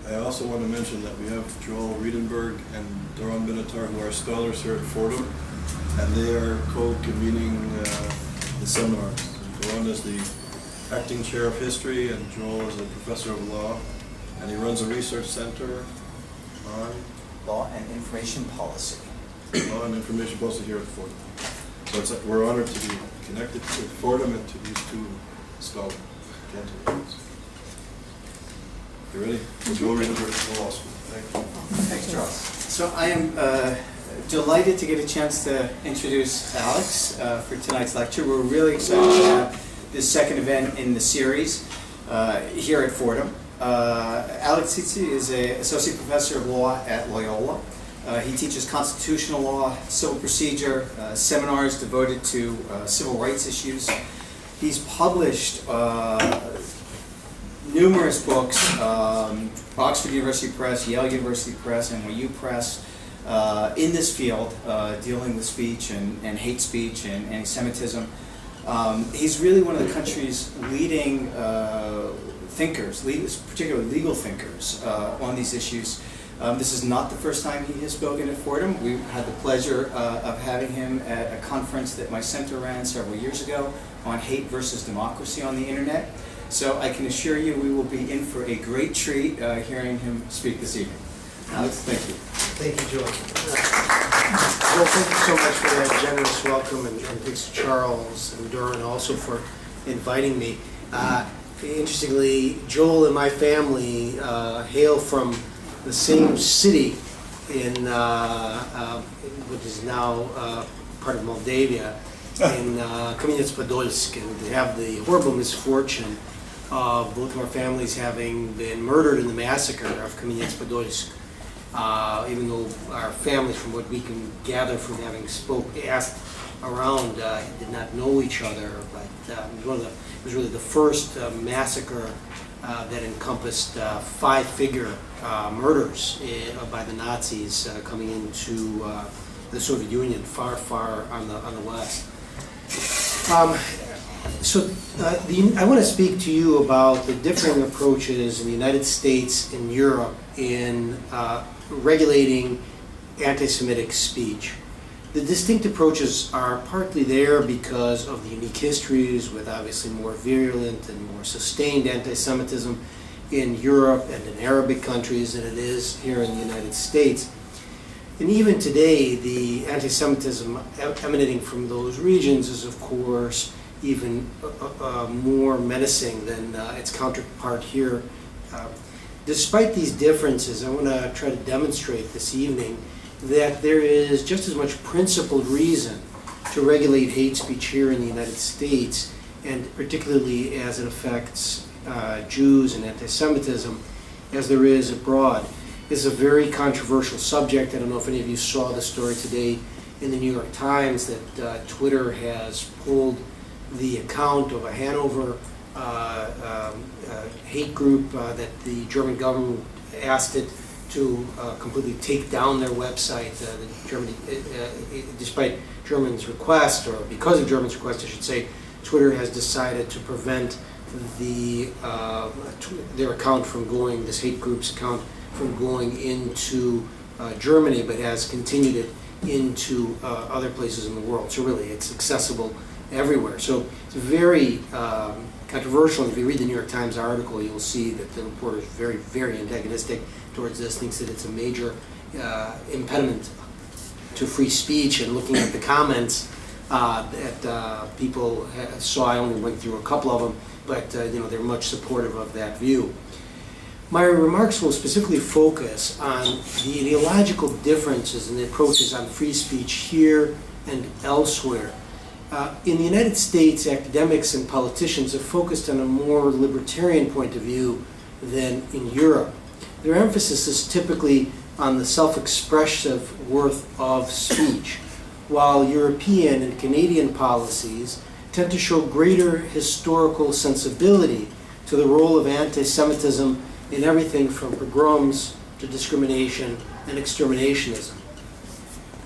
I also want to mention that we have Joel Riedenberg and Doron Benatar, who are scholars here at Fordham, and they are co-convening the seminars. Doron is the acting chair of history, and Joel is a professor of law, and he runs a research center on Law and Information Policy. Law and Information Policy here at Fordham. So we're honored to be connected to Fordham and to these two scholars. You ready? Joel Riedenberg from Law School. Thank you. Thanks, Charles. So I am delighted to get a chance to introduce Alex for tonight's lecture. We're really excited to have this second event in the series here at Fordham. Alex Tsesis is an associate professor of law at Loyola. He teaches constitutional law, civil procedure, seminars devoted to civil rights issues. He's published numerous books, Oxford University Press, Yale University Press, NYU Press, in this field, dealing with speech and hate speech and anti-Semitism. He's really one of the country's leading thinkers, particularly legal thinkers, on these issues. This is not the first time he has spoken at Fordham. We had the pleasure of having him at a conference that my center ran several years ago on hate versus democracy on the internet. So I can assure you we will be in for a great treat hearing him speak this evening. Alex, thank you. Thank you, Joel. Well, thank you so much for that generous welcome, and thanks to Charles and Doron also for inviting me. Interestingly, Joel and my family hail from the same city in which is now part of Moldavia, in Kamenets-Podolsk, and they have the horrible misfortune of both of our families having been murdered in the massacre of Kamenets-Podolsk. Even though our families, from what we can gather from having asked around, did not know each other, but it was really the first massacre that encompassed five-figure murders by the Nazis coming into the Soviet Union, far, far on the west. I want to speak to you about the differing approaches in the United States and Europe in regulating anti-Semitic speech. The distinct approaches are partly there because of the unique histories with obviously more virulent and more sustained anti-Semitism in Europe and in Arabic countries than it is here in the United States. And even today, the anti-Semitism emanating from those regions is, of course, even more menacing than its counterpart here. Despite these differences, I want to try to demonstrate this evening that there is just as much principled reason to regulate hate speech here in the United States, and particularly as it affects Jews and anti-Semitism, as there is abroad. It's a very controversial subject. I don't know if any of you saw the story today in the New York Times that Twitter has pulled the account of a Hanover hate group that the German government asked it to completely take down their website. Germany, despite Germany's request, or because of Germany's request, I should say, Twitter has decided to prevent their account from going, this hate group's account, from going into Germany, but has continued it into other places in the world. So really, it's accessible everywhere. So it's very controversial. If you read the New York Times article, you'll see that the reporter is very, very antagonistic towards this, thinks that it's a major impediment to free speech. And looking at the comments that people saw, I only went through a couple of them, but they're much supportive of that view. My remarks will specifically focus on the ideological differences in the approaches on free speech here and elsewhere. In the United States, academics and politicians have focused on a more libertarian point of view than in Europe. Their emphasis is typically on the self-expressive worth of speech, while European and Canadian policies tend to show greater historical sensibility to the role of anti-Semitism in everything from pogroms to discrimination and exterminationism.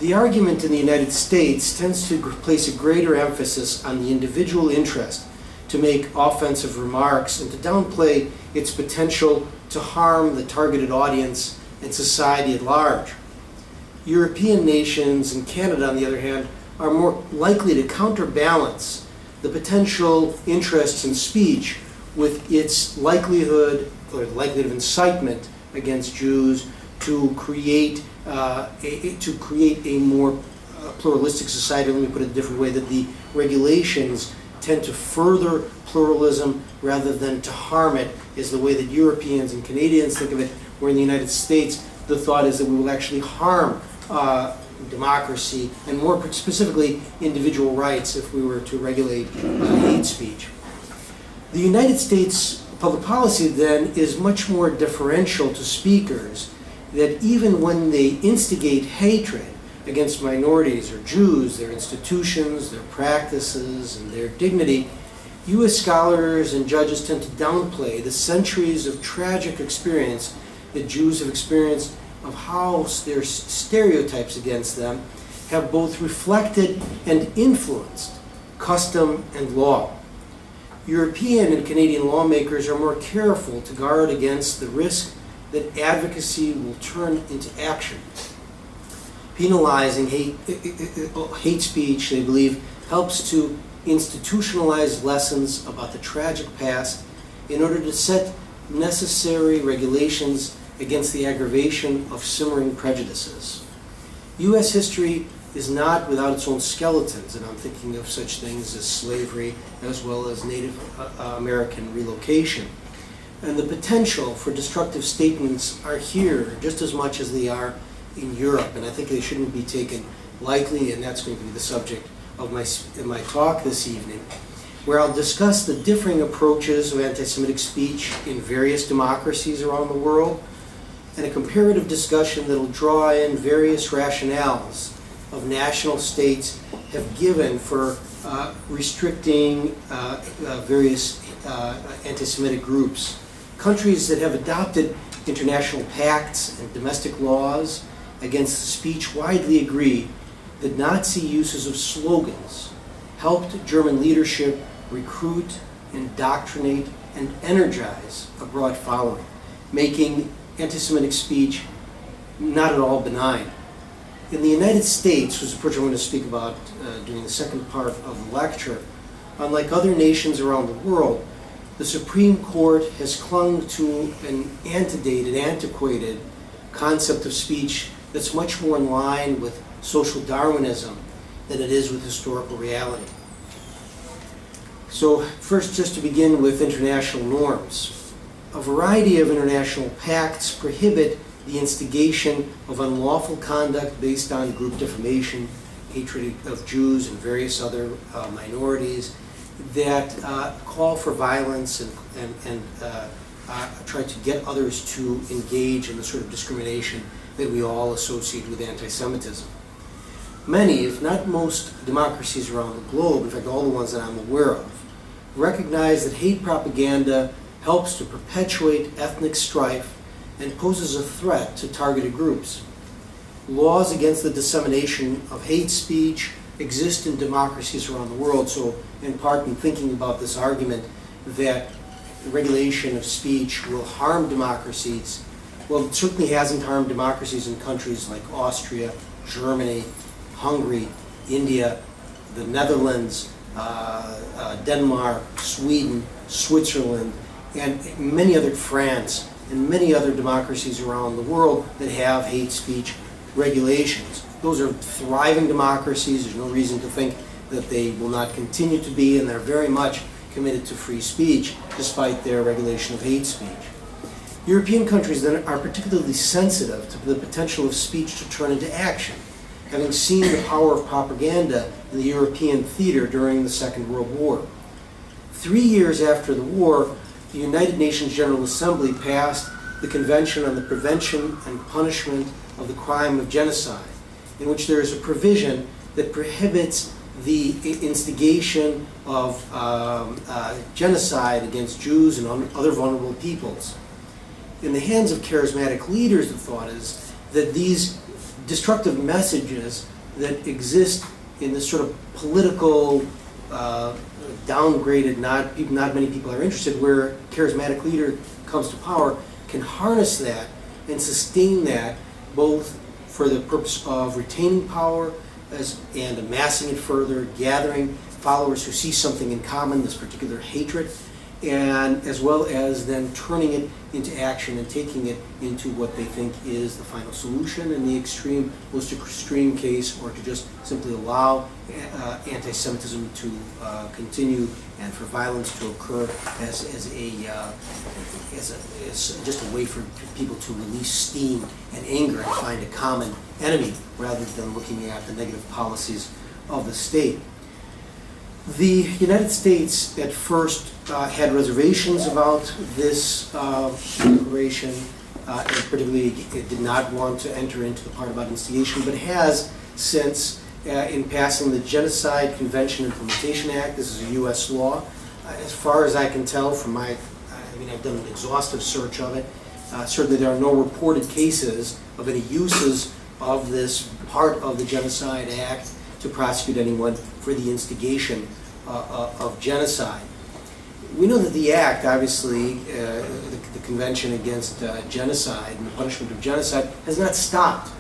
The argument in the United States tends to place a greater emphasis on the individual interest to make offensive remarks and to downplay its potential to harm the targeted audience and society at large. European nations and Canada, on the other hand, are more likely to counterbalance the potential interests in speech with its likelihood or the likelihood of incitement against Jews to create a more pluralistic society. Let me put it a different way, that the regulations tend to further pluralism rather than to harm it, is the way that Europeans and Canadians think of it, where in the United States the thought is that we will actually harm democracy, and more specifically individual rights, if we were to regulate hate speech. The United States public policy then is much more differential to speakers, that even when they instigate hatred against minorities or Jews, their institutions, their practices, and their dignity, U.S. scholars and judges tend to downplay the centuries of tragic experience that Jews have experienced, of how their stereotypes against them have both reflected and influenced custom and law. European and Canadian lawmakers are more careful to guard against the risk that advocacy will turn into action. Penalizing hate speech, they believe, helps to institutionalize lessons about the tragic past in order to set necessary regulations against the aggravation of simmering prejudices. U.S. history is not without its own skeletons, and I'm thinking of such things as slavery as well as Native American relocation. And the potential for destructive statements are here just as much as they are in Europe, and I think they shouldn't be taken lightly, and that's going to be the subject of my talk this evening, where I'll discuss the differing approaches of anti-Semitic speech in various democracies around the world, and a comparative discussion that will draw in various rationales of national states have given for restricting various anti-Semitic groups. Countries that have adopted international pacts and domestic laws against speech widely agree that Nazi uses of slogans helped German leadership recruit, indoctrinate, and energize a broad following, making anti-Semitic speech not at all benign. In the United States, which is the approach I'm going to speak about during the second part of the lecture, unlike other nations around the world, the Supreme Court has clung to an antiquated concept of speech that's much more in line with social Darwinism than it is with historical reality. So first, just to begin with international norms. A variety of international pacts prohibit the instigation of unlawful conduct based on group defamation, hatred of Jews and various other minorities, that call for violence and try to get others to engage in the sort of discrimination that we all associate with anti-Semitism. Many, if not most, democracies around the globe, in fact all the ones that I'm aware of, recognize that hate propaganda helps to perpetuate ethnic strife and poses a threat to targeted groups. Laws against the dissemination of hate speech exist in democracies around the world, so in part in thinking about this argument that the regulation of speech will harm democracies, well, it certainly hasn't harmed democracies in countries like Austria, Germany, Hungary, India, the Netherlands, Denmark, Sweden, Switzerland, and many other, France, and many other democracies around the world that have hate speech regulations. Those are thriving democracies. There's no reason to think that they will not continue to be, and they're very much committed to free speech despite their regulation of hate speech. European countries then are particularly sensitive to the potential of speech to turn into action, having seen the power of propaganda in the European theater during the Second World War. 3 years after the war, the United Nations General Assembly passed the Convention on the Prevention and Punishment of the Crime of Genocide, in which there is a provision that prohibits the instigation of genocide against Jews and other vulnerable peoples. In the hands of charismatic leaders, the thought is that these destructive messages that exist in this sort of political downgraded, not many people are interested, where a charismatic leader comes to power, can harness that and sustain that both for the purpose of retaining power and amassing it further, gathering followers who see something in common, this particular hatred, and as well as then turning it into action and taking it into what they think is the final solution in the most extreme case, or to just simply allow anti-Semitism to continue and for violence to occur as just a way for people to release steam and anger and find a common enemy rather than looking at the negative policies of the state. The United States at first had reservations about this declaration, and particularly it did not want to enter into the part about instigation, but has since, in passing the Genocide Convention Implementation Act. This is a U.S. law. As far as I can tell from I've done an exhaustive search of it. Certainly there are no reported cases of any uses of this part of the Genocide Act to prosecute anyone for the instigation of genocide. We know that the Act, obviously, the Convention Against Genocide and the Punishment of Genocide, has not stopped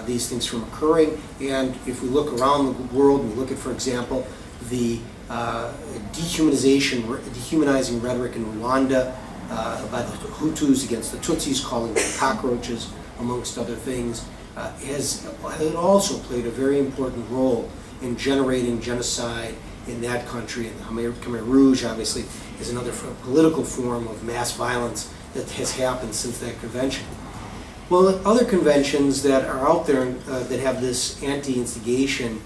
these things from occurring. And if we look around the world, we look at, for example, the dehumanizing rhetoric in Rwanda by the Hutus against the Tutsis, calling them cockroaches, amongst other things, has also played a very important role in generating genocide in that country. And the Khmer Rouge, obviously, is another political form of mass violence that has happened since that convention. Well, other conventions that are out there that have this anti-instigation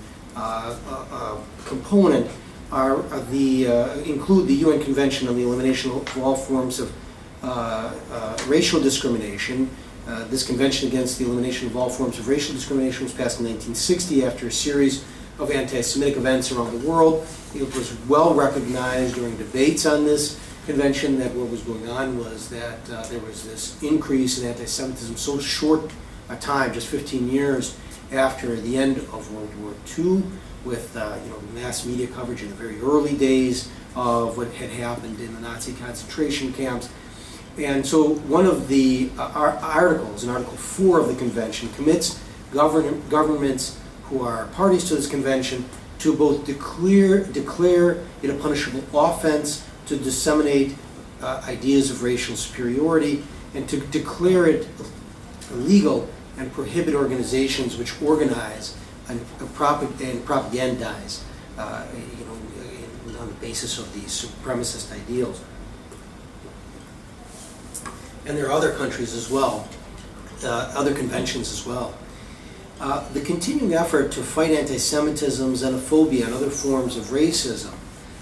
component include the UN Convention on the Elimination of All Forms of Racial Discrimination. This Convention Against the Elimination of All Forms of Racial Discrimination was passed in 1960 after a series of anti-Semitic events around the world. It was well recognized during debates on this convention that what was going on was that there was this increase in anti-Semitism so short a time, just 15 years after the end of World War II, with mass media coverage in the very early days of what had happened in the Nazi concentration camps. And so one of the articles, in Article 4 of the convention, commits governments who are parties to this convention to both declare it a punishable offense to disseminate ideas of racial superiority, and to declare it illegal and prohibit organizations which organize and propagandize on the basis of these supremacist ideals. And there are other countries as well, other conventions as well. The continuing effort to fight anti-Semitism, xenophobia, and other forms of racism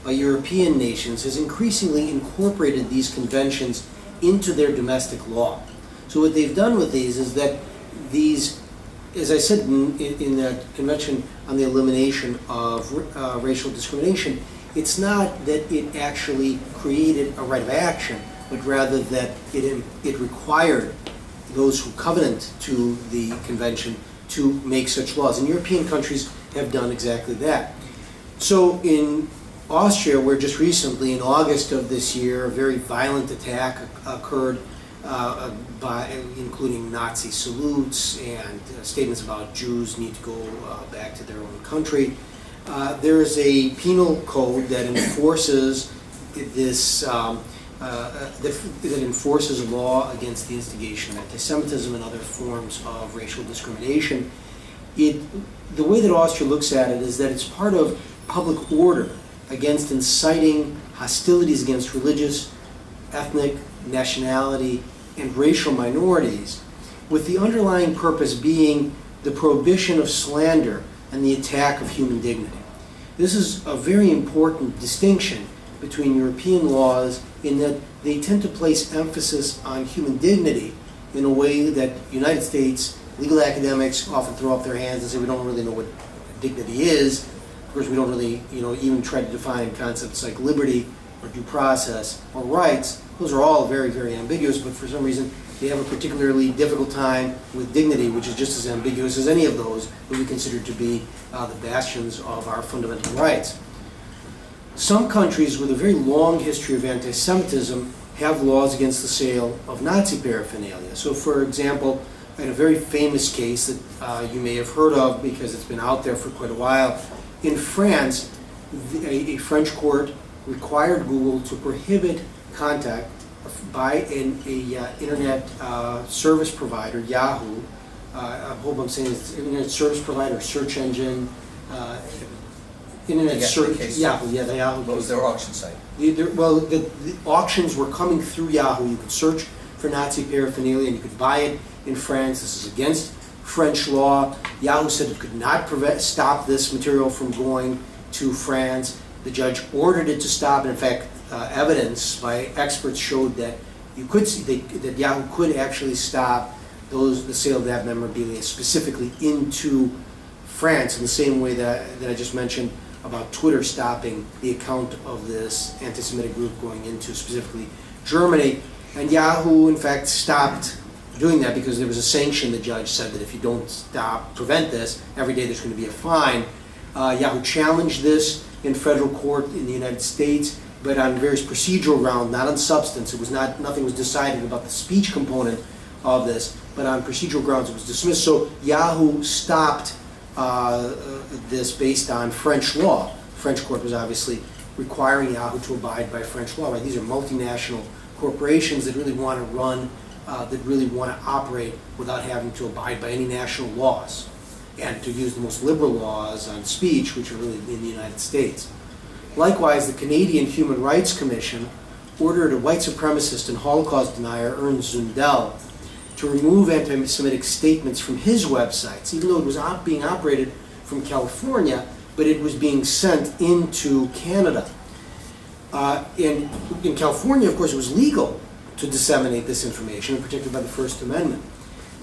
by European nations has increasingly incorporated these conventions into their domestic law. So what they've done with these is that these, as I said in the Convention on the Elimination of Racial Discrimination, it's not that it actually created a right of action, but rather that it required those who covenant to the convention to make such laws. And European countries have done exactly that. So in Austria, where just recently, in August of this year, a very violent attack occurred, including Nazi salutes and statements about Jews need to go back to their own country. There is a penal code that enforces this, that enforces a law against the instigation of anti-Semitism and other forms of racial discrimination. The way that Austria looks at it is that it's part of public order against inciting hostilities against religious, ethnic, nationality, and racial minorities, with the underlying purpose being the prohibition of slander and the attack of human dignity. This is a very important distinction between European laws in that they tend to place emphasis on human dignity in a way that United States legal academics often throw up their hands and say we don't really know what dignity is. Of course, we don't really, even try to define concepts like liberty or due process or rights. Those are all very, very ambiguous, but for some reason they have a particularly difficult time with dignity, which is just as ambiguous as any of those that we consider to be the bastions of our fundamental rights. Some countries with a very long history of anti-Semitism have laws against the sale of Nazi paraphernalia. So, for example, in a very famous case that you may have heard of because it's been out there for quite a while, in France, a French court required Google to prohibit contact by an internet service provider, Yahoo. I hope I'm saying it's internet service provider, search engine, internet search. Yahoo, yeah, the Yahoo. What was their auction site? The auctions were coming through Yahoo. You could search for Nazi paraphernalia and you could buy it in France. This is against French law. Yahoo said it could not stop this material from going to France. The judge ordered it to stop, and in fact, evidence by experts showed that you could see that Yahoo could actually stop the sale of that memorabilia specifically into France, in the same way that I just mentioned about Twitter stopping the account of this anti-Semitic group going into specifically Germany. And Yahoo, in fact, stopped doing that because there was a sanction. The judge said that if you don't prevent this, every day there's going to be a fine. Yahoo challenged this in federal court in the United States, but on various procedural grounds, not on substance. It was nothing was decided about the speech component of this, but on procedural grounds it was dismissed. So Yahoo stopped this based on French law. The French court was obviously requiring Yahoo to abide by French law. Right? These are multinational corporations that really want to run, that really want to operate without having to abide by any national laws, and to use the most liberal laws on speech, which are really in the United States. Likewise, the Canadian Human Rights Commission ordered a white supremacist and Holocaust denier, Ernst Zundel, to remove anti-Semitic statements from his websites, even though it was being operated from California, but it was being sent into Canada. In California, of course, it was legal to disseminate this information, protected by the First Amendment.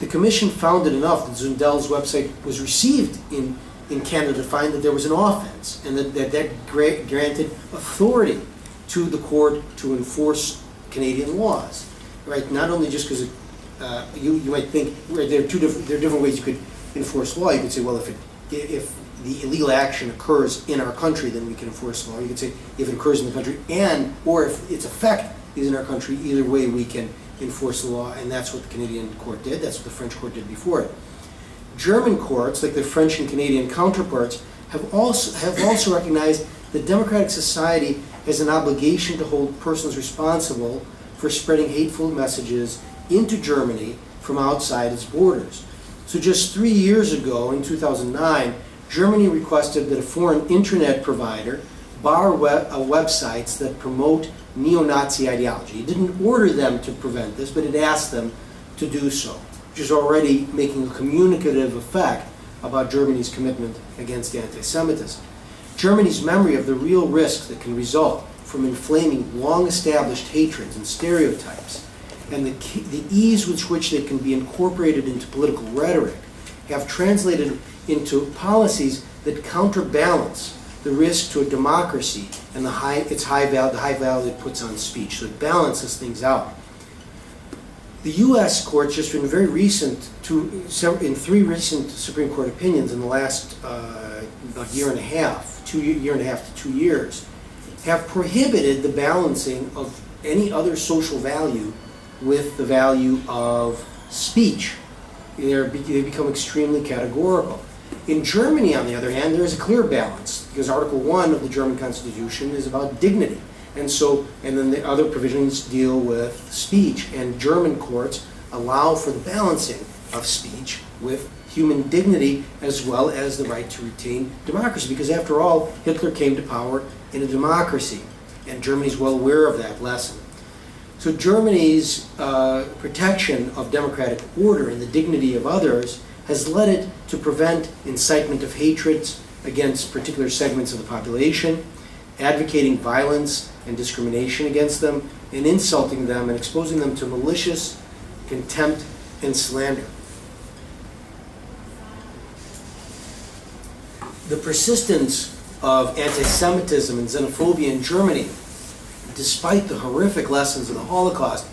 The Commission found it enough that Zundel's website was received in Canada to find that there was an offense, and that granted authority to the court to enforce Canadian laws. Right? Not only just because you might think there are different ways you could enforce law. You could say, well, if the illegal action occurs in our country, then we can enforce law. You could say if it occurs in the country or if its effect is in our country, either way we can enforce the law, and that's what the Canadian court did. That's what the French court did before it. German courts, like their French and Canadian counterparts, have also recognized that democratic society has an obligation to hold persons responsible for spreading hateful messages into Germany from outside its borders. So just 3 years ago, in 2009, Germany requested that a foreign internet provider bar websites that promote neo-Nazi ideology. It didn't order them to prevent this, but it asked them to do so, which is already making a communicative effect about Germany's commitment against anti-Semitism. Germany's memory of the real risks that can result from inflaming long-established hatreds and stereotypes, and the ease with which they can be incorporated into political rhetoric, have translated into policies that counterbalance the risk to a democracy and the high value it puts on speech. So it balances things out. The U.S. courts, just in very recent, in 3 recent Supreme Court opinions in the last about year and a half to 2 years, have prohibited the balancing of any other social value with the value of speech. They become extremely categorical. In Germany, on the other hand, there is a clear balance, because Article 1 of the German Constitution is about dignity. And then the other provisions deal with speech, and German courts allow for the balancing of speech with human dignity as well as the right to retain democracy, because after all, Hitler came to power in a democracy, and Germany's well aware of that lesson. So Germany's protection of democratic order and the dignity of others has led it to prevent incitement of hatred against particular segments of the population, advocating violence and discrimination against them, and insulting them and exposing them to malicious contempt and slander. The persistence of anti-Semitism and xenophobia in Germany, despite the horrific lessons of the Holocaust,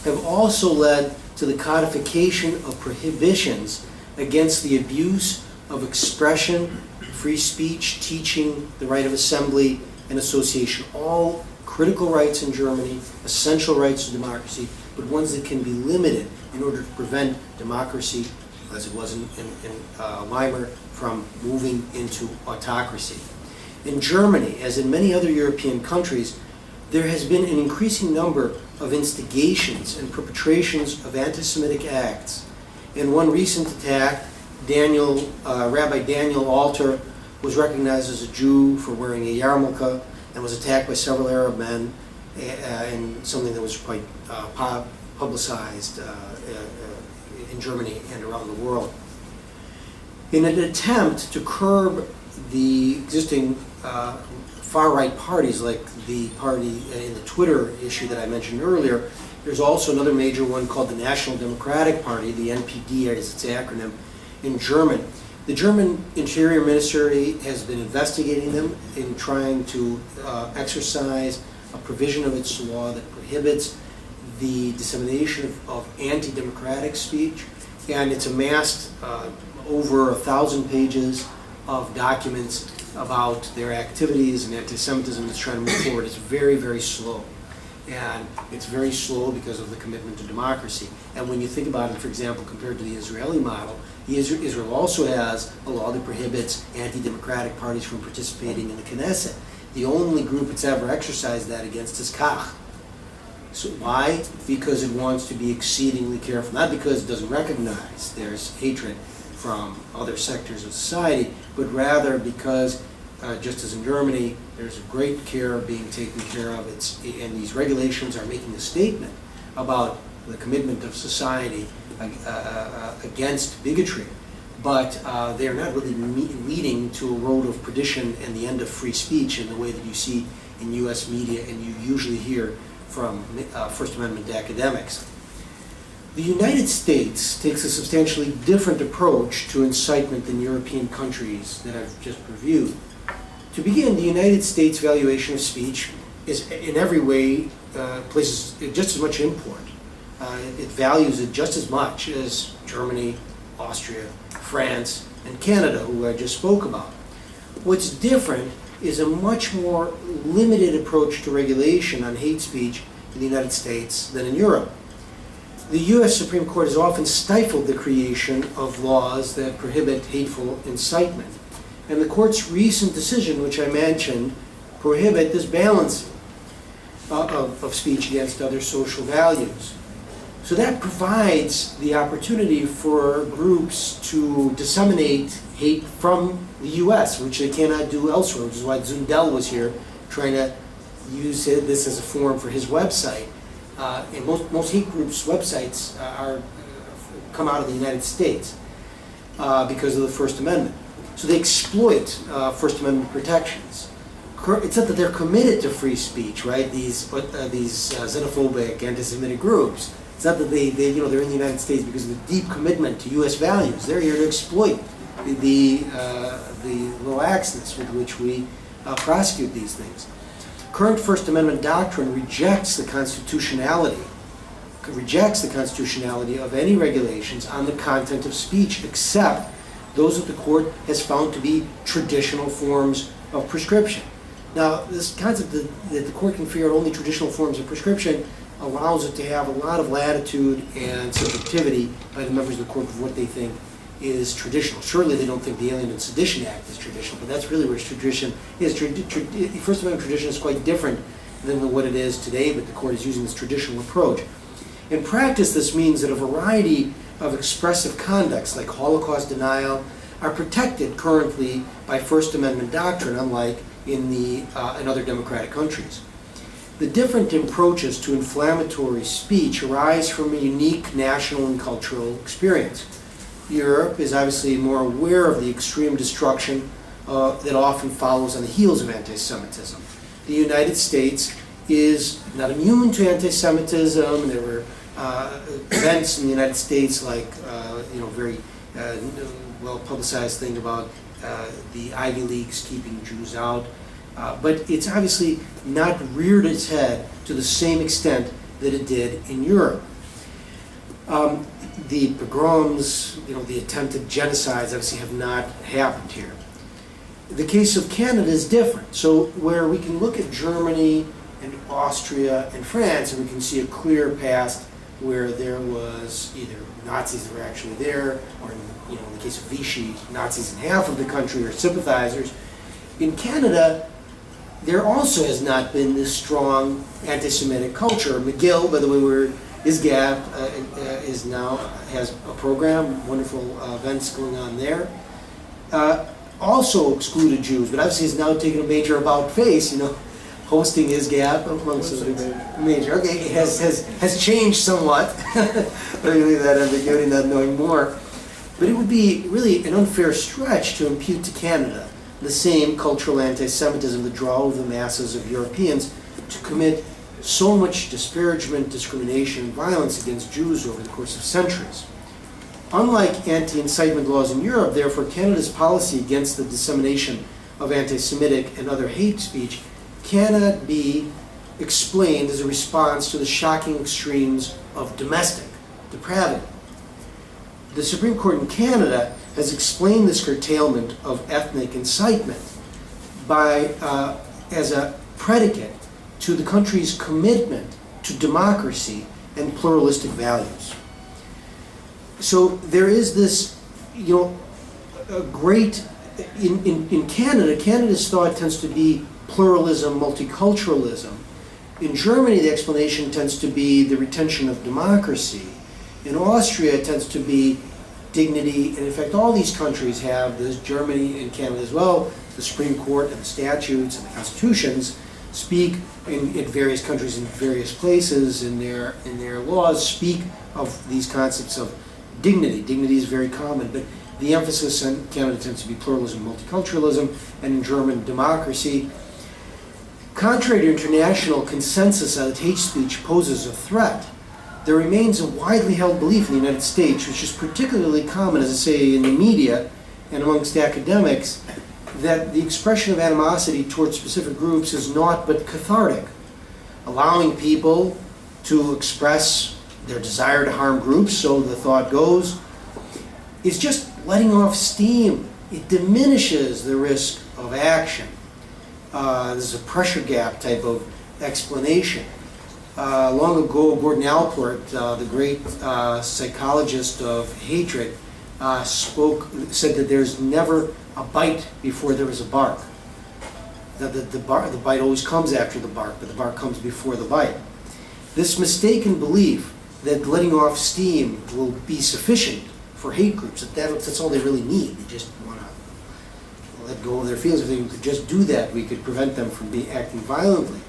have also led to the codification of prohibitions against the abuse of expression, free speech, teaching, the right of assembly, and association, all critical rights in Germany, essential rights to democracy, but ones that can be limited in order to prevent democracy, as it was in Weimar, from moving into autocracy. In Germany, as in many other European countries, there has been an increasing number of instigations and perpetrations of anti-Semitic acts. In one recent attack, Rabbi Daniel Alter was recognized as a Jew for wearing a yarmulke and was attacked by several Arab men in something that was quite publicized in Germany and around the world. In an attempt to curb the existing far-right parties, like the party in the Twitter issue that I mentioned earlier, there's also another major one called the National Democratic Party, the NPD is its acronym, in German. The German Interior Ministry has been investigating them in trying to exercise a provision of its law that prohibits the dissemination of anti-democratic speech, and it's amassed over 1,000 pages of documents about their activities and anti-Semitism. It's trying to move forward. It's very, very slow. And it's very slow because of the commitment to democracy. And when you think about it, for example, compared to the Israeli model, Israel also has a law that prohibits anti-democratic parties from participating in the Knesset. The only group it's ever exercised that against is Kach. So why? Because it wants to be exceedingly careful. Not because it doesn't recognize there's hatred from other sectors of society, but rather because, just as in Germany, there's a great care being taken care of. And these regulations are making a statement about the commitment of society against bigotry, but they are not really leading to a road of perdition and the end of free speech in the way that you see in U.S. media and you usually hear from First Amendment academics. The United States takes a substantially different approach to incitement than European countries that I've just reviewed. To begin, the United States valuation of speech is in every way places just as much import. It values it just as much as Germany, Austria, France, and Canada, who I just spoke about. What's different is a much more limited approach to regulation on hate speech in the United States than in Europe. The U.S. Supreme Court has often stifled the creation of laws that prohibit hateful incitement. And the court's recent decision, which I mentioned, prohibit this balancing of speech against other social values. So that provides the opportunity for groups to disseminate hate from the U.S., which they cannot do elsewhere, which is why Zundel was here trying to use this as a forum for his website. And most hate groups' websites come out of the United States because of the First Amendment. So they exploit First Amendment protections. It's not that they're committed to free speech, right? These xenophobic, anti-Semitic groups. It's not that they're in the United States because of the deep commitment to U.S. values. They're here to exploit the low laxness with which we prosecute these things. Current First Amendment doctrine rejects the constitutionality of any regulations on the content of speech, except those that the court has found to be traditional forms of prescription. Now, this concept that the court can figure out only traditional forms of prescription allows it to have a lot of latitude and subjectivity by the members of the court of what they think is traditional. Surely they don't think the Alien and Sedition Act is traditional, but that's really where tradition is. First Amendment tradition is quite different than what it is today, but the court is using this traditional approach. In practice, this means that a variety of expressive conducts, like Holocaust denial, are protected currently by First Amendment doctrine, unlike in other democratic countries. The different approaches to inflammatory speech arise from a unique national and cultural experience. Europe is obviously more aware of the extreme destruction that often follows on the heels of anti-Semitism. The United States is not immune to anti-Semitism. There were events in the United States like very well-publicized thing about the Ivy Leagues keeping Jews out. But it's obviously not reared its head to the same extent that it did in Europe. The pogroms, the attempted genocides obviously have not happened here. The case of Canada is different. So where we can look at Germany and Austria and France, and we can see a clear past where there was either Nazis that were actually there, or in the case of Vichy, Nazis in half of the country or sympathizers. In Canada, there also has not been this strong anti-Semitic culture. McGill, by the way, ISGAP has a program, wonderful events going on there. Also excluded Jews, but obviously has now taken a major about face, hosting ISGAP amongst the major. Okay, it has changed somewhat. Let me leave that ambiguity, not knowing more. But it would be really an unfair stretch to impute to Canada the same cultural anti-Semitism that drove the masses of Europeans to commit so much disparagement, discrimination, and violence against Jews over the course of centuries. Unlike anti-incitement laws in Europe, therefore, Canada's policy against the dissemination of anti-Semitic and other hate speech cannot be explained as a response to the shocking extremes of domestic depravity. The Supreme Court in Canada has explained this curtailment of ethnic incitement as a predicate to the country's commitment to democracy and pluralistic values. So there is this, a great, in Canada, Canada's thought tends to be pluralism, multiculturalism. In Germany, the explanation tends to be the retention of democracy. In Austria, it tends to be dignity, and in fact, all these countries have this, Germany and Canada as well, the Supreme Court and the statutes and the constitutions speak in various countries in various places in their laws speak of these concepts of dignity. Dignity is very common, but the emphasis in Canada tends to be pluralism, multiculturalism, and in German, democracy. Contrary to international consensus that hate speech poses a threat, there remains a widely held belief in the United States, which is particularly common, as I say, in the media and amongst academics, that the expression of animosity towards specific groups is naught but cathartic. Allowing people to express their desire to harm groups, so the thought goes, is just letting off steam. It diminishes the risk of action. This is a pressure gap type of explanation. Long ago, Gordon Allport, the great psychologist of hatred, said that there's never a bite before there is a bark. That the bite always comes after the bark, but the bark comes before the bite. This mistaken belief that letting off steam will be sufficient for hate groups, that's all they really need. They just want to let go of their feelings. If they could just do that, we could prevent them from acting violently.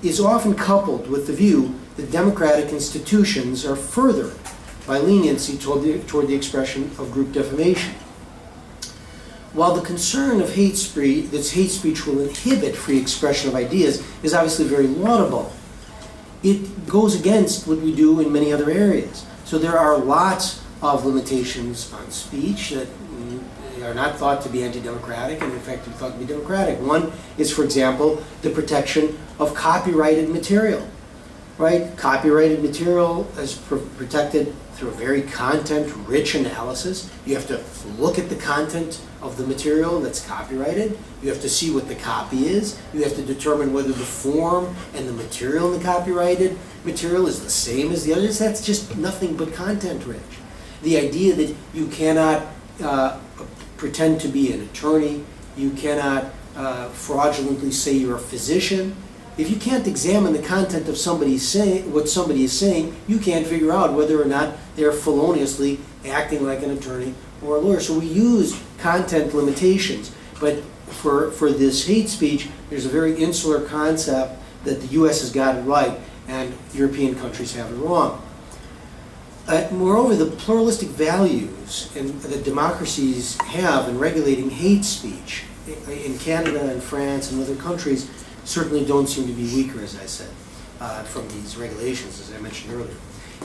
Is often coupled with the view that democratic institutions are furthered by leniency toward the expression of group defamation. While the concern of hate speech will inhibit free expression of ideas is obviously very laudable, it goes against what we do in many other areas. So there are lots of limitations on speech that are not thought to be anti-democratic and in fact are thought to be democratic. One is, for example, the protection of copyrighted material. Right? Copyrighted material is protected through a very content-rich analysis. You have to look at the content of the material that's copyrighted. You have to see what the copy is. You have to determine whether the form and the material in the copyrighted material is the same as the others. That's just nothing but content-rich. The idea that you cannot pretend to be an attorney, you cannot fraudulently say you're a physician. If you can't examine the content of what somebody is saying, you can't figure out whether or not they're feloniously acting like an attorney or a lawyer. So we use content limitations. But for this hate speech, there's a very insular concept that the U.S. has got it right and European countries have it wrong. Moreover, the pluralistic values that democracies have in regulating hate speech in Canada and France and other countries certainly don't seem to be weaker, as I said, from these regulations, as I mentioned earlier.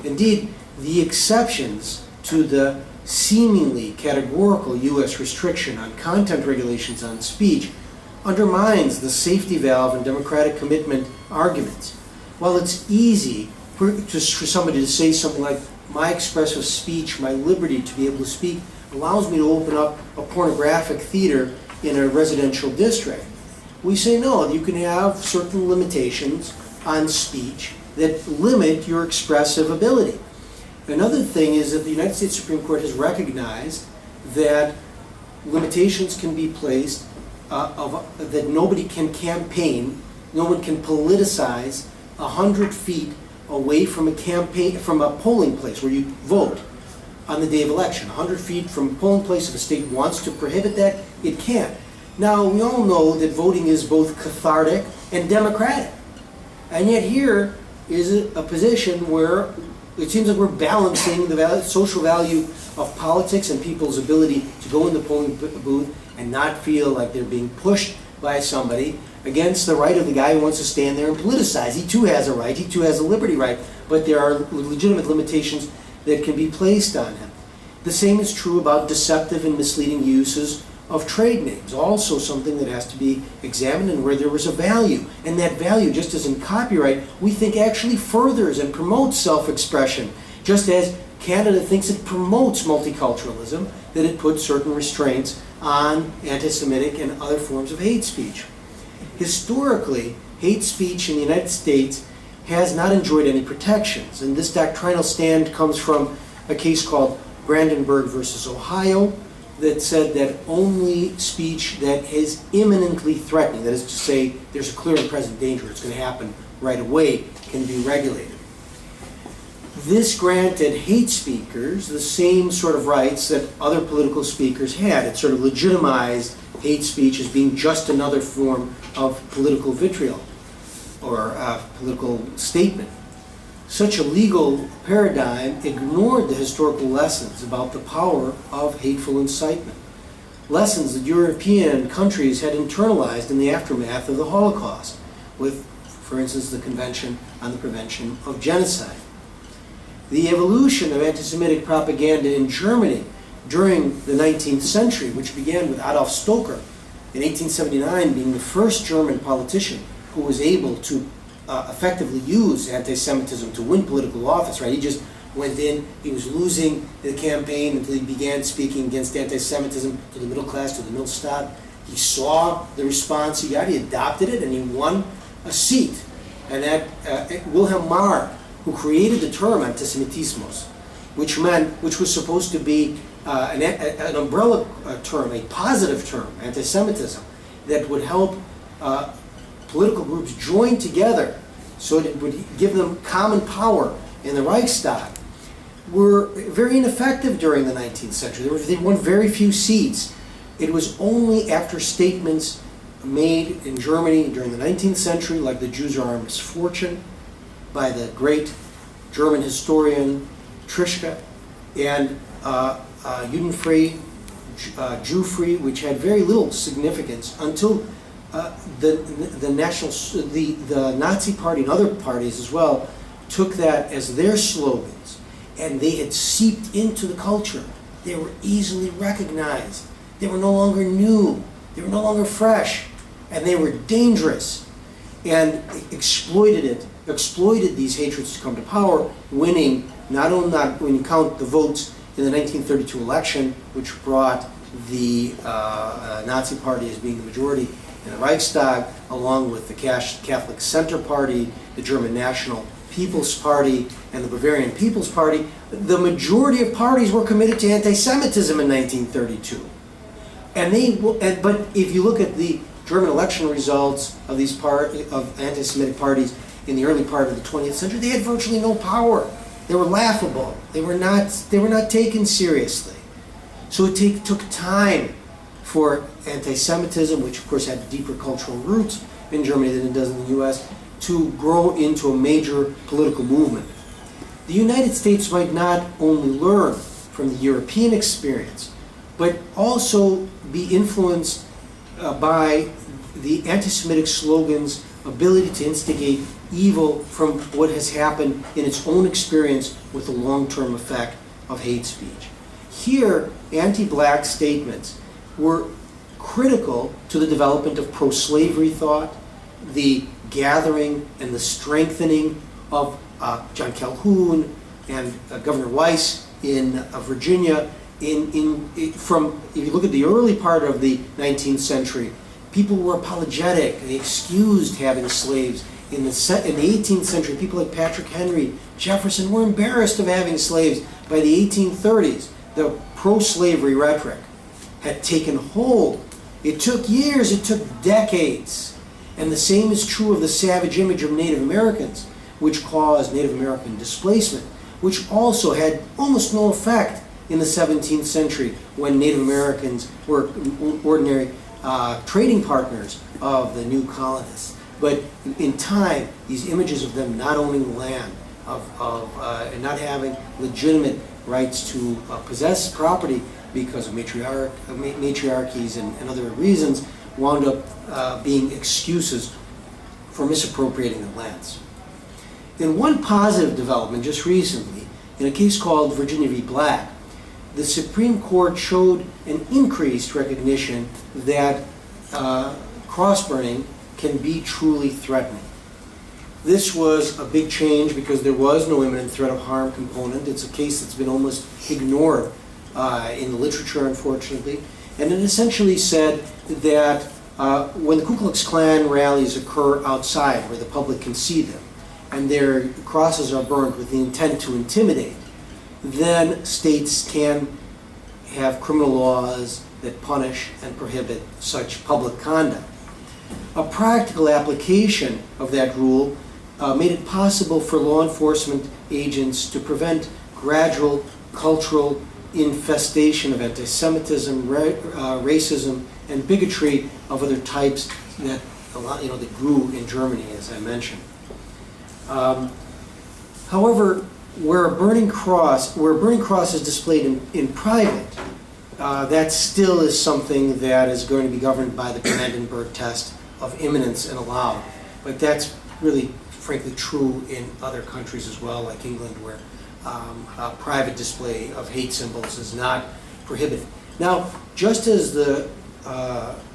Indeed, the exceptions to the seemingly categorical U.S. restriction on content regulations on speech undermines the safety valve and democratic commitment arguments. While it's easy for somebody to say something like, my expressive speech, my liberty to be able to speak, allows me to open up a pornographic theater in a residential district. we say no, you can have certain limitations on speech that limit your expressive ability. Another thing is that the United States Supreme Court has recognized that limitations can be placed that nobody can campaign, no one can politicize 100 feet away from a polling place where you vote on the day of election. 100 feet from a polling place, if a state wants to prohibit that, it can. Now, we all know that voting is both cathartic and democratic. And yet here is a position where it seems like we're balancing the social value of politics and people's ability to go in the polling booth and not feel like they're being pushed by somebody against the right of the guy who wants to stand there and politicize. He too has a right, he too has a liberty right, but there are legitimate limitations that can be placed on him. The same is true about deceptive and misleading uses of trade names, also something that has to be examined and where there was a value. And that value, just as in copyright, we think actually furthers and promotes self-expression, just as Canada thinks it promotes multiculturalism, that it puts certain restraints on anti-Semitic and other forms of hate speech. Historically, hate speech in the United States has not enjoyed any protections, and this doctrinal stand comes from a case called Brandenburg versus Ohio, that said that only speech that is imminently threatening, that is to say there's a clear and present danger, it's going to happen right away, can be regulated. This granted hate speakers the same sort of rights that other political speakers had. It sort of legitimized hate speech as being just another form of political vitriol or political statement. Such a legal paradigm ignored the historical lessons about the power of hateful incitement, lessons that European countries had internalized in the aftermath of the Holocaust, with, for instance, the Convention on the Prevention of Genocide. The evolution of anti-Semitic propaganda in Germany during the 19th century, which began with Adolf Stoker in 1879 being the first German politician who was able to effectively use anti-Semitism to win political office, right? He just went in, he was losing the campaign until he began speaking against anti-Semitism to the middle class, to the Mittelstand. He saw the response he got, he adopted it, and he won a seat. And that Wilhelm Marr, who created the term antisemitismos, which was supposed to be an umbrella term, a positive term, anti-Semitism, that would help political groups join together so that it would give them common power in the Reichstag, were very ineffective during the 19th century. They won very few seats. It was only after statements made in Germany during the 19th century, like the Jews are our misfortune, by the great German historian Trischke, and Judenfrei, Jew-free, which had very little significance until the Nazi Party and other parties as well took that as their slogans, and they had seeped into the culture. They were easily recognized. They were no longer new. They were no longer fresh, and they were dangerous, and exploited these hatreds to come to power, winning not when you count the votes in the 1932 election, which brought the Nazi Party as being the majority in the Reichstag, along with the Catholic Center Party, the German National People's Party, and the Bavarian People's Party. The majority of parties were committed to anti-Semitism in 1932. But if you look at the German election results of these of anti-Semitic parties in the early part of the 20th century, they had virtually no power. They were laughable. They were not taken seriously. So it took time for anti-Semitism, which of course had deeper cultural roots in Germany than it does in the U.S., to grow into a major political movement. The United States might not only learn from the European experience, but also be influenced by the anti-Semitic slogan's ability to instigate evil from what has happened in its own experience with the long-term effect of hate speech. Here, anti-black statements were critical to the development of pro-slavery thought, the gathering and the strengthening of John Calhoun and Governor Weiss in Virginia. If you look at the early part of the 19th century, People were apologetic. They excused having slaves. In the 18th century, people like Patrick Henry, Jefferson were embarrassed of having slaves. By the 1830s, the pro-slavery rhetoric had taken hold. It took years, it took decades. And the same is true of the savage image of Native Americans, which caused Native American displacement, which also had almost no effect in the 17th century when Native Americans were ordinary trading partners of the new colonists. But in time, these images of them not owning the land, and not having legitimate rights to possess property because of matriarchies and other reasons, wound up being excuses for misappropriating the lands. In one positive development just recently, in a case called Virginia v. Black, the Supreme Court showed an increased recognition that cross-burning can be truly threatening. This was a big change because there was no imminent threat of harm component. It's a case that's been almost ignored in the literature, unfortunately. And it essentially said that when the Ku Klux Klan rallies occur outside where the public can see them, and their crosses are burned with the intent to intimidate, then states can have criminal laws that punish and prohibit such public conduct. A practical application of that rule made it possible for law enforcement agents to prevent gradual cultural infestation of anti-Semitism, racism, and bigotry of other types that that grew in Germany, as I mentioned. However, where a burning cross is displayed in private, that still is something that is going to be governed by the Brandenburg test of imminence and allowed. But that's really, frankly, true in other countries as well, like England, where a private display of hate symbols is not prohibited. Now, just as the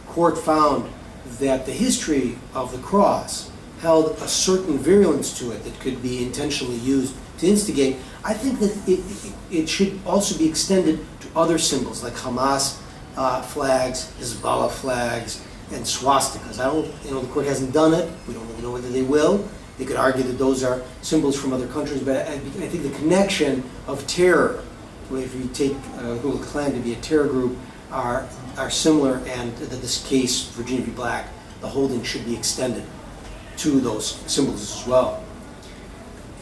court found that the history of the cross held a certain virulence to it that could be intentionally used to instigate, I think that it should also be extended to other symbols like Hamas flags, Hezbollah flags, and swastikas. The court hasn't done it. We don't really know whether they will. They could argue that those are symbols from other countries, but I think the connection of terror, if you take Ku Klux Klan to be a terror group, are similar, and that this case, Virginia v. Black, the holding should be extended to those symbols as well.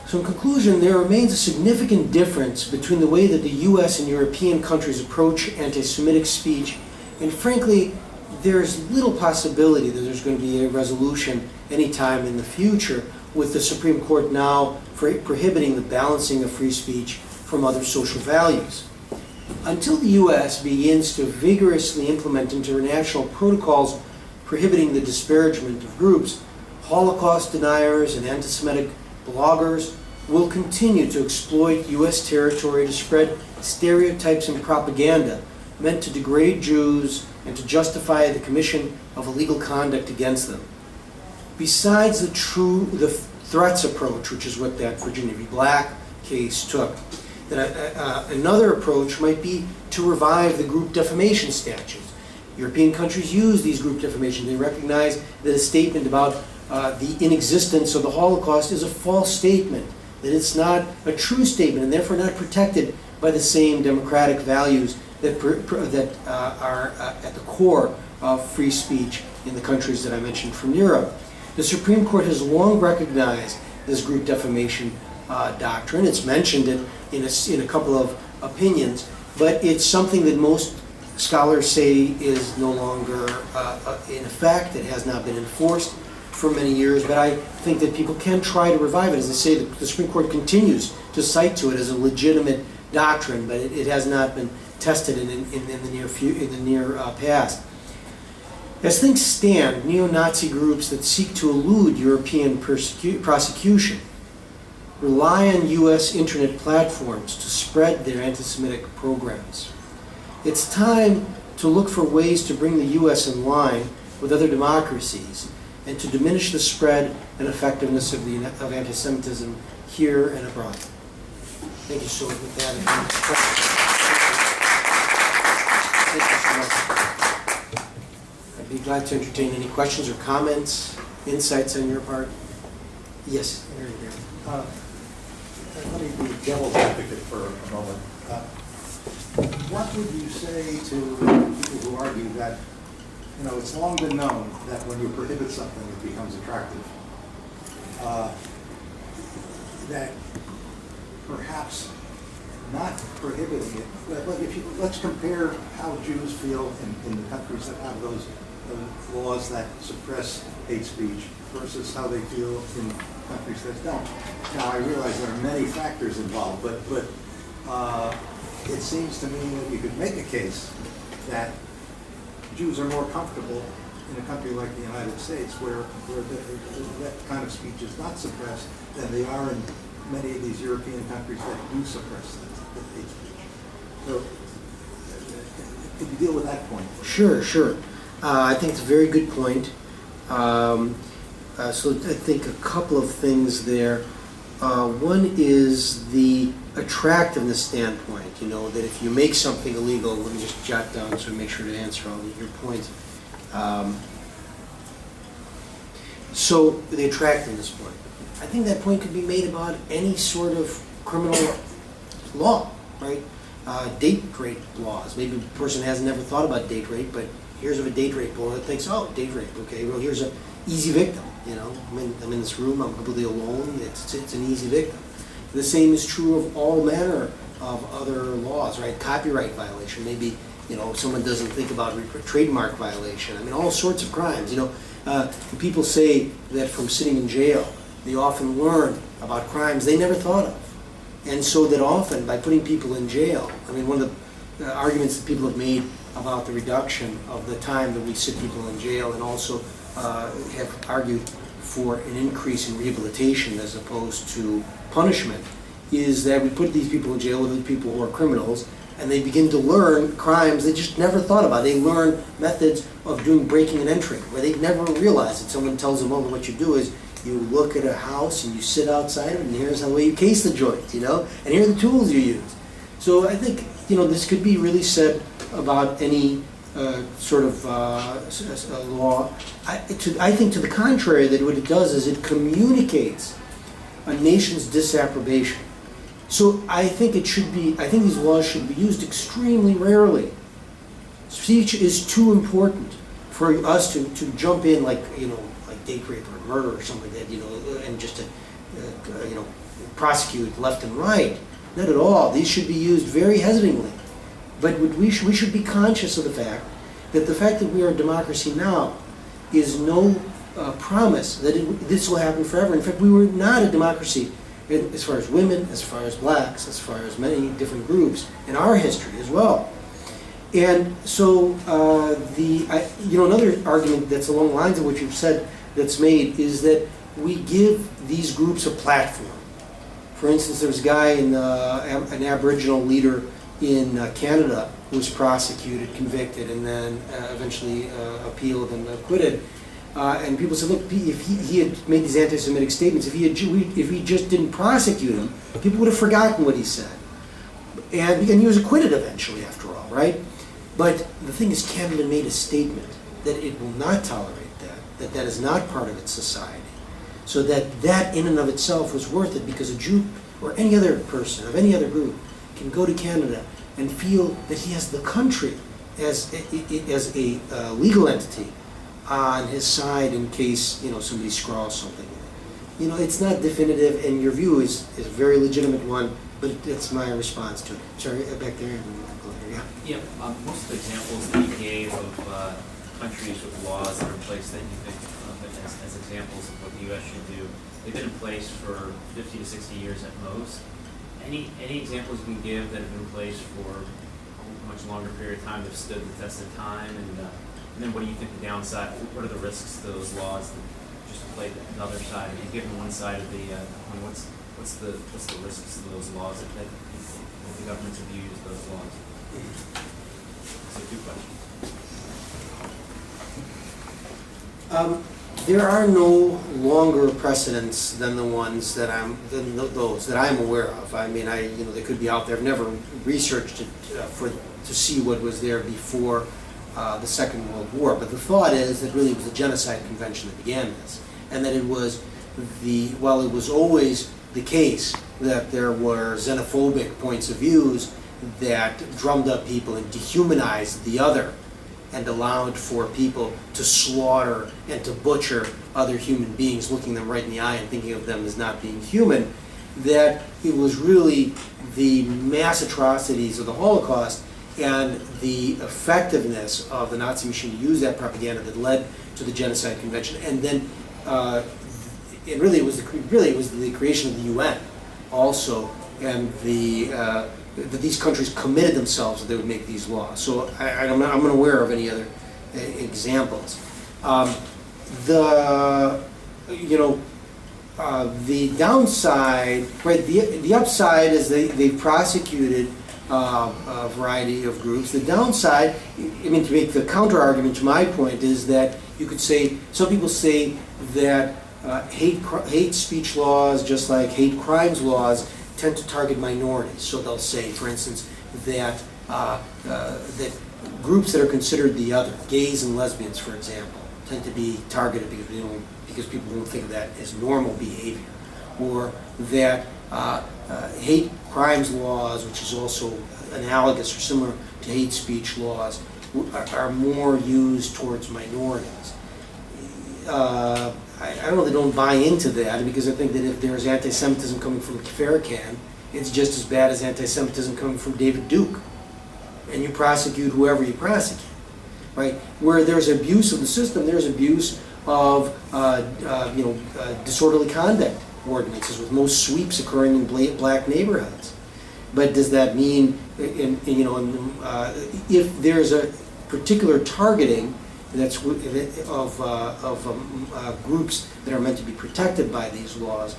So in conclusion, there remains a significant difference between the way that the US and European countries approach anti-Semitic speech, and frankly, there's little possibility that there's going to be a resolution anytime in the future, with the Supreme Court now prohibiting the balancing of free speech from other social values. Until the US begins to vigorously implement international protocols prohibiting the disparagement of groups, Holocaust deniers and anti-Semitic bloggers will continue to exploit US territory to spread stereotypes and propaganda meant to degrade Jews and to justify the commission of illegal conduct against them. Besides the threats approach, which is what that Virginia v. Black case took, that another approach might be to revive the group defamation statutes. European countries use these group defamations. They recognize that a statement about the inexistence of the Holocaust is a false statement, that it's not a true statement, and therefore not protected by the same democratic values that are at the core of free speech in the countries that I mentioned from Europe. The Supreme Court has long recognized this group defamation doctrine. It's mentioned it in a couple of opinions, but it's something that most scholars say is no longer in effect. It has not been enforced for many years, but I think that people can try to revive it. As I say, the Supreme Court continues to cite to it as a legitimate doctrine, but it has not been tested in the near past. As things stand, neo-Nazi groups that seek to elude European prosecution rely on U.S. internet platforms to spread their anti-Semitic programs. It's time to look for ways to bring the U.S. in line with other democracies and to diminish the spread and effectiveness of anti-Semitism here and abroad. Thank you so much with that. Thank you so much. glad to entertain any questions or comments, insights on your part. Yes. There you go. Let me be devil's advocate for a moment. What would you say to people who argue that, it's long been known that when you prohibit something, it becomes attractive? That perhaps not prohibiting it, but let's compare how Jews feel in the countries that have those laws that suppress hate speech versus how they feel in countries that don't. Now, I realize there are many factors involved, but it seems to me that you could make a case that Jews are more comfortable in a country like the United States where that kind of speech is not suppressed than they are in many of these European countries that do suppress that hate speech. So, could you deal with that point? Sure. I think it's a very good point. So I think a couple of things there. One is the attractiveness standpoint, that if you make something illegal, let me just jot down so I make sure to answer all of your points. So the attractiveness point. I think that point could be made about any sort of criminal law, right? Date rape laws. Maybe a person has never thought about date rape, but here's a date rape law that thinks, oh, date rape, okay, well, here's an easy victim, I'm in this room, I'm completely alone, it's an easy victim. The same is true of all manner of other laws, right? Copyright violation, maybe, someone doesn't think about trademark violation. I mean, all sorts of crimes, people say that from sitting in jail, they often learn about crimes they never thought of. And so that often, by putting people in jail, I mean, one of the arguments that people have made about the reduction of the time that we sit people in jail, and also have argued for an increase in rehabilitation as opposed to punishment, is that we put these people in jail with people who are criminals, and they begin to learn crimes they just never thought about. They learn methods of doing breaking and entering, where they never realized it. Someone tells them, well, what you do is you look at a house and you sit outside it, and here's how you case the joint, and here are the tools you use. So I think, this could be really said about any sort of law. I think to the contrary, that what it does is it communicates a nation's disapprobation. So I think these laws should be used extremely rarely. Speech is too important for us to jump in like date rape or murder or something like that, and just to prosecute left and right. Not at all. These should be used very hesitantly. But we should be conscious of the fact that we are a democracy now is no promise that this will happen forever. In fact, we were not a democracy as far as women, as far as blacks, as far as many different groups in our history as well. And so another argument that's along the lines of what you've said that's made is that we give these groups a platform. For instance, there was a guy, an Aboriginal leader in Canada who was prosecuted, convicted, and then eventually appealed and acquitted. And people said, look, if he had made these anti-Semitic statements, if he just didn't prosecute him, people would have forgotten what he said. And he was acquitted eventually, after all, right? But the thing is, Canada made a statement that it will not tolerate that is not part of its society. So that in and of itself was worth it, because a Jew or any other person of any other group can go to Canada and feel that he has the country as a legal entity on his side in case somebody scrawls something. It's not definitive, and your view is a very legitimate one, but that's my response to it. Sorry, back there. Yeah, most of the examples that you gave of countries with laws that are in place that you think as examples of what the U.S. should do, they've been in place for 50 to 60 years at most. Any examples you can give that have been in place for a much longer period of time that have stood the test of time, and then what do you think the downside? What are the risks to those laws? Just to play the other side, and given one side of the coin, what's the risks to those laws that the governments have used those laws? So two questions. There are no longer precedents than those that I'm aware of. I mean, they could be out there. I've never researched it to see what was there before the Second World War. But the thought is that really it was the Genocide Convention that began this, and that it was while it was always the case that there were xenophobic points of views that drummed up people and dehumanized the other and allowed for people to slaughter and to butcher other human beings, looking them right in the eye and thinking of them as not being human, that it was really the mass atrocities of the Holocaust and the effectiveness of the Nazi machine to use that propaganda that led to the Genocide Convention. And then it really was the creation of the UN also, and that these countries committed themselves that they would make these laws. So I'm unaware of any other examples. The downside, right? The upside is they've prosecuted a variety of groups. The downside, I mean, to make the counter argument to my point, is that you could say, some people say that hate speech laws, just like hate crimes laws, tend to target minorities. So they'll say, for instance, that that groups that are considered the other, gays and lesbians, for example, tend to be targeted because people don't think of that as normal behavior, or that hate crimes laws, which is also analogous or similar to hate speech laws, are more used towards minorities. I really don't buy into that, because I think that if there's anti-Semitism coming from Farrakhan, it's just as bad as anti-Semitism coming from David Duke. And you prosecute whoever you prosecute, right? Where there's abuse of the system, there's abuse of disorderly conduct ordinances, with most sweeps occurring in black neighborhoods. But does that mean, if there's a particular targeting that's of groups that are meant to be protected by these laws,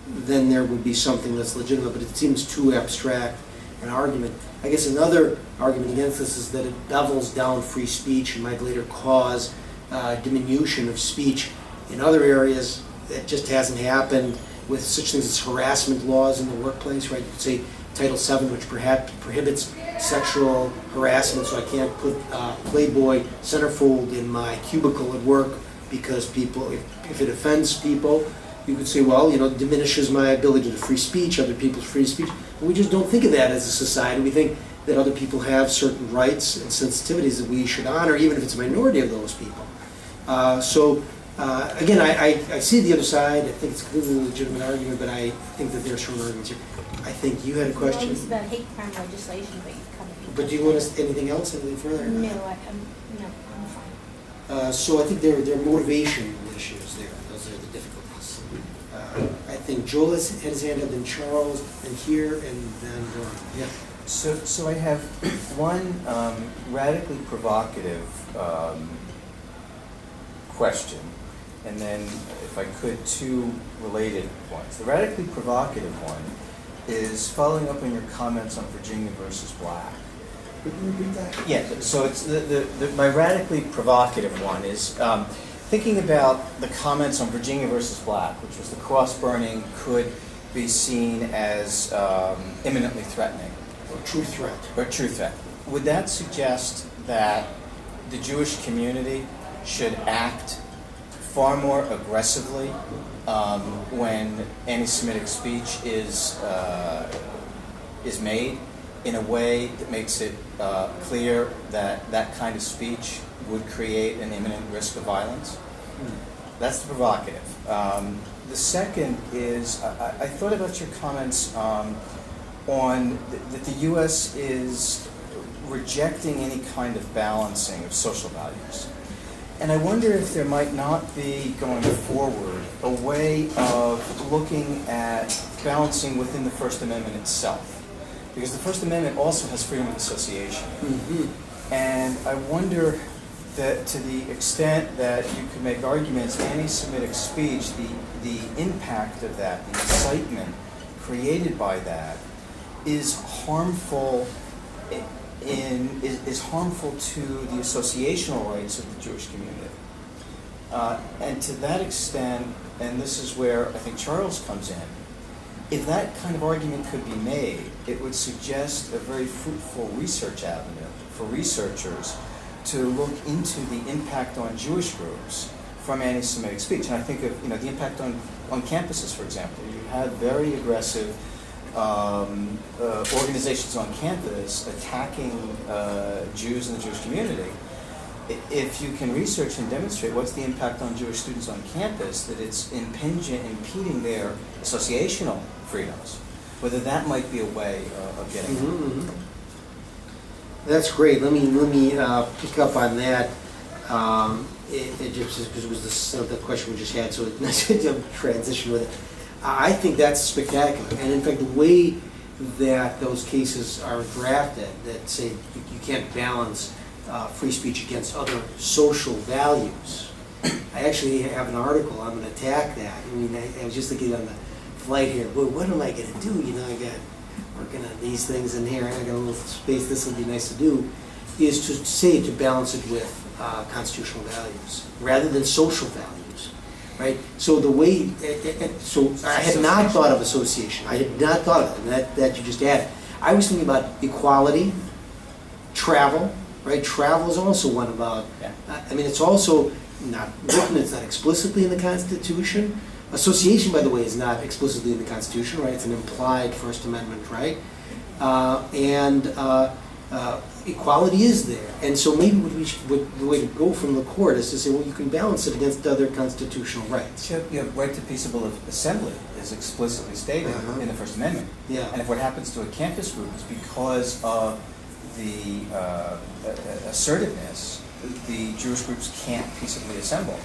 then there would be something that's legitimate, but it seems too abstract an argument. I guess another argument against this is that it doubles down free speech and might later cause diminution of speech in other areas. That just hasn't happened with such things as harassment laws in the workplace, right? You could say Title VII, which perhaps prohibits sexual harassment, so I can't put Playboy centerfold in my cubicle at work because people, if it offends people, you could say, well, it diminishes my ability to free speech, other people's free speech. But we just don't think of that as a society. We think that other people have certain rights and sensitivities that we should honor, even if it's a minority of those people. Again, I see the other side. I think it's a completely legitimate argument, but I think that there are strong arguments here. I think you had a question. Well, it's about hate crime legislation, but you covered. But do you want us anything else, anything further? No, I'm fine. So I think there are motivation issues there. Those are the difficulties. I think Joel had his hand up, then Charles, and here, and then yeah. So I have one radically provocative question, and then, if I could, two related points. The radically provocative one is following up on your comments on Virginia versus Black. Could you repeat that? Yeah, so it's my radically provocative one is thinking about the comments on Virginia versus Black, which was the cross burning could be seen as imminently threatening. Or true threat. Or true threat. Would that suggest that the Jewish community should act far more aggressively when anti-Semitic speech is made in a way that makes it clear that that kind of speech would create an imminent risk of violence? That's the provocative. The second is, I thought about your comments on that the U.S. is rejecting any kind of balancing of social values. And I wonder if there might not be, going forward, a way of looking at balancing within the First Amendment itself. Because the First Amendment also has freedom of association. Mm-hmm. And I wonder that to the extent that you could make arguments, anti-Semitic speech, the impact of that, the incitement created by that, is harmful is harmful to the associational rights of the Jewish community. And to that extent, and this is where I think Charles comes in, if that kind of argument could be made, it would suggest a very fruitful research avenue for researchers to look into the impact on Jewish groups from anti-Semitic speech. And I think of the impact on campuses, for example. You have very aggressive organizations on campus attacking Jews in the Jewish community. If you can research and demonstrate what's the impact on Jewish students on campus, that it's impeding their associational freedoms, whether that might be a way of getting it. That's great. Let me pick up on that. It just because it was the question we just had, so nice to transition with it. I think that's spectacular, and in fact, the way that those cases are drafted, that say you can't balance free speech against other social values. I actually have an article. I'm going to attack that. I mean, I was just thinking on the flight here. Well, what am I going to do? I got working on these things in here, and I got a little space. This would be nice to do. Is to say to balance it with constitutional values rather than social values, right? So the way, so I had not thought of association. I had not thought of it, and that you just added. I was thinking about equality, travel, right? Travel is also one about, I mean, it's also not written, it's not explicitly in the Constitution. Association, by the way, is not explicitly in the Constitution, right? It's an implied First Amendment right. Equality is there. And so maybe the way to go from the court is to say, well, you can balance it against other constitutional rights. You have right to peaceable assembly is explicitly stated in the First Amendment. Yeah. And if what happens to a campus group is because of the assertiveness, the Jewish groups can't peaceably assemble.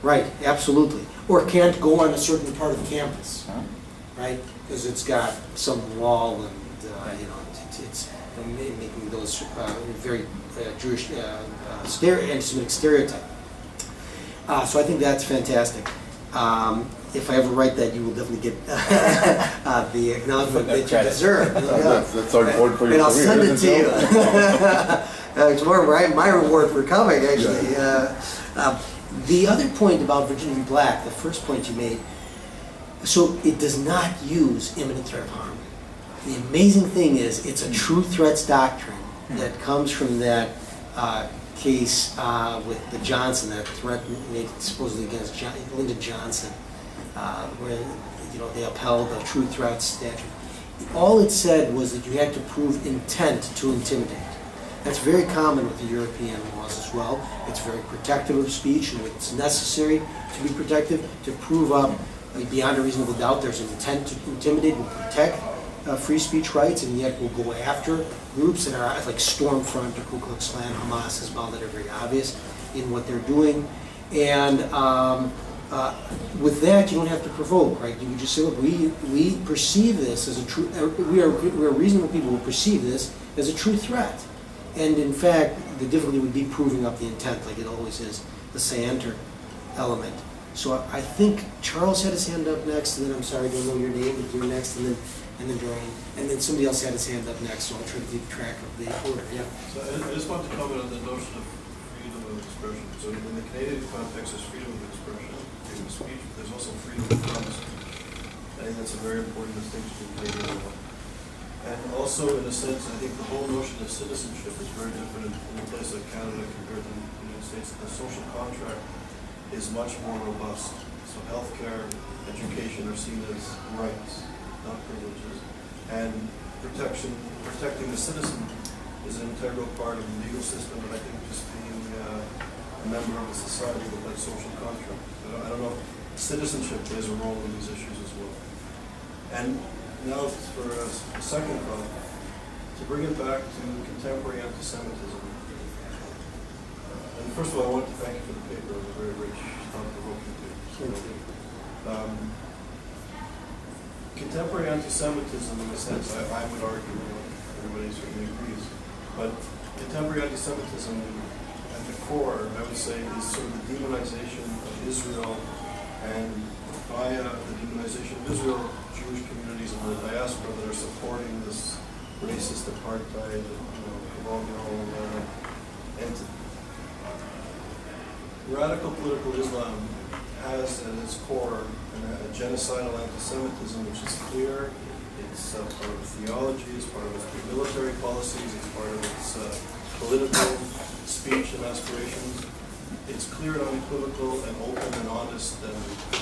Right, absolutely. Or can't go on a certain part of campus, right? Because it's got some wall and, it's making those very Jewish anti-Semitic stereotype. So I think that's fantastic. If I ever write that, you will definitely get the acknowledgement that you deserve. That's our reward for your and I'll career, send it isn't to you. It's more my reward for coming, actually. The other point about Virginia v. Black, the first point you made, so it does not use imminent threat of harm. The amazing thing is it's a true threats doctrine that comes from that case with the Johnson, that threat made supposedly against Lyndon Johnson, where they upheld the true threats statute. All it said was that you had to prove intent to intimidate. That's very common with the European laws as well. It's very protective of speech, and it's necessary to be protective to prove up beyond a reasonable doubt there's an intent to intimidate and protect free speech rights, and yet we'll go after groups that are like Stormfront or Ku Klux Klan, Hamas, Hezbollah, that are very obvious in what they're doing. And with that, you don't have to provoke, right? You can just say, look, we perceive this as a true, we are reasonable people who perceive this as a true threat. And in fact, the difficulty would be proving up the intent, like it always is, the scienter element. So I think Charles had his hand up next, and then I'm sorry, I don't know your name, but you're next, and then Dorian, and then somebody else had his hand up next, so I'll try to keep track of the order. Yeah. So I just want to comment on the notion of freedom of expression. So in the Canadian context, there's freedom of expression, freedom of speech, but there's also freedom of promise. I think that's a very important distinction in Canadian law. And also, in a sense, I think the whole notion of citizenship is very different in a place like Canada compared to the United States. The social contract is much more robust. So healthcare, education are seen as rights, not privileges. And protecting the citizen is an integral part of the legal system, but I think just being a member of a society with that social contract. I don't know if citizenship plays a role in these issues as well. And now for a second thought, to bring it back to contemporary anti-Semitism. And first of all, I want to thank you for the paper. It was very rich, thought-provoking too. Contemporary anti-Semitism, in a sense, I would argue, everybody certainly agrees, but contemporary anti-Semitism at the core, I would say, is sort of the demonization of Israel, and via the demonization of Israel, Jewish communities in the diaspora that are supporting this racist apartheid, colonial entity. Radical political Islam has at its core a genocidal anti-Semitism, which is clear. It's part of its theology, it's part of its military policies, it's part of its political speech and aspirations. It's clear and unequivocal and open and honest and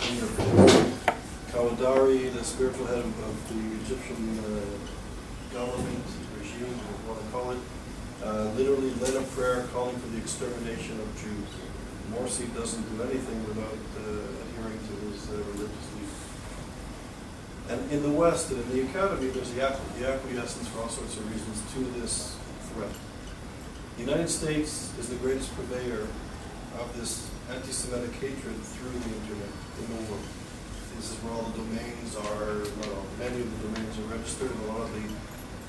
in your face. Kawadari, the spiritual head of the Egyptian government, regime, whatever you want to call it, literally led a prayer calling for the extermination of Jews. Morsi doesn't do anything without adhering to his religious views. And in the West and in the academy, there's the acquiescence for all sorts of reasons to this threat. The United States is the greatest purveyor of this anti-Semitic hatred through the internet in the world. This is where all the domains are, well, many of the domains are registered, and a lot of the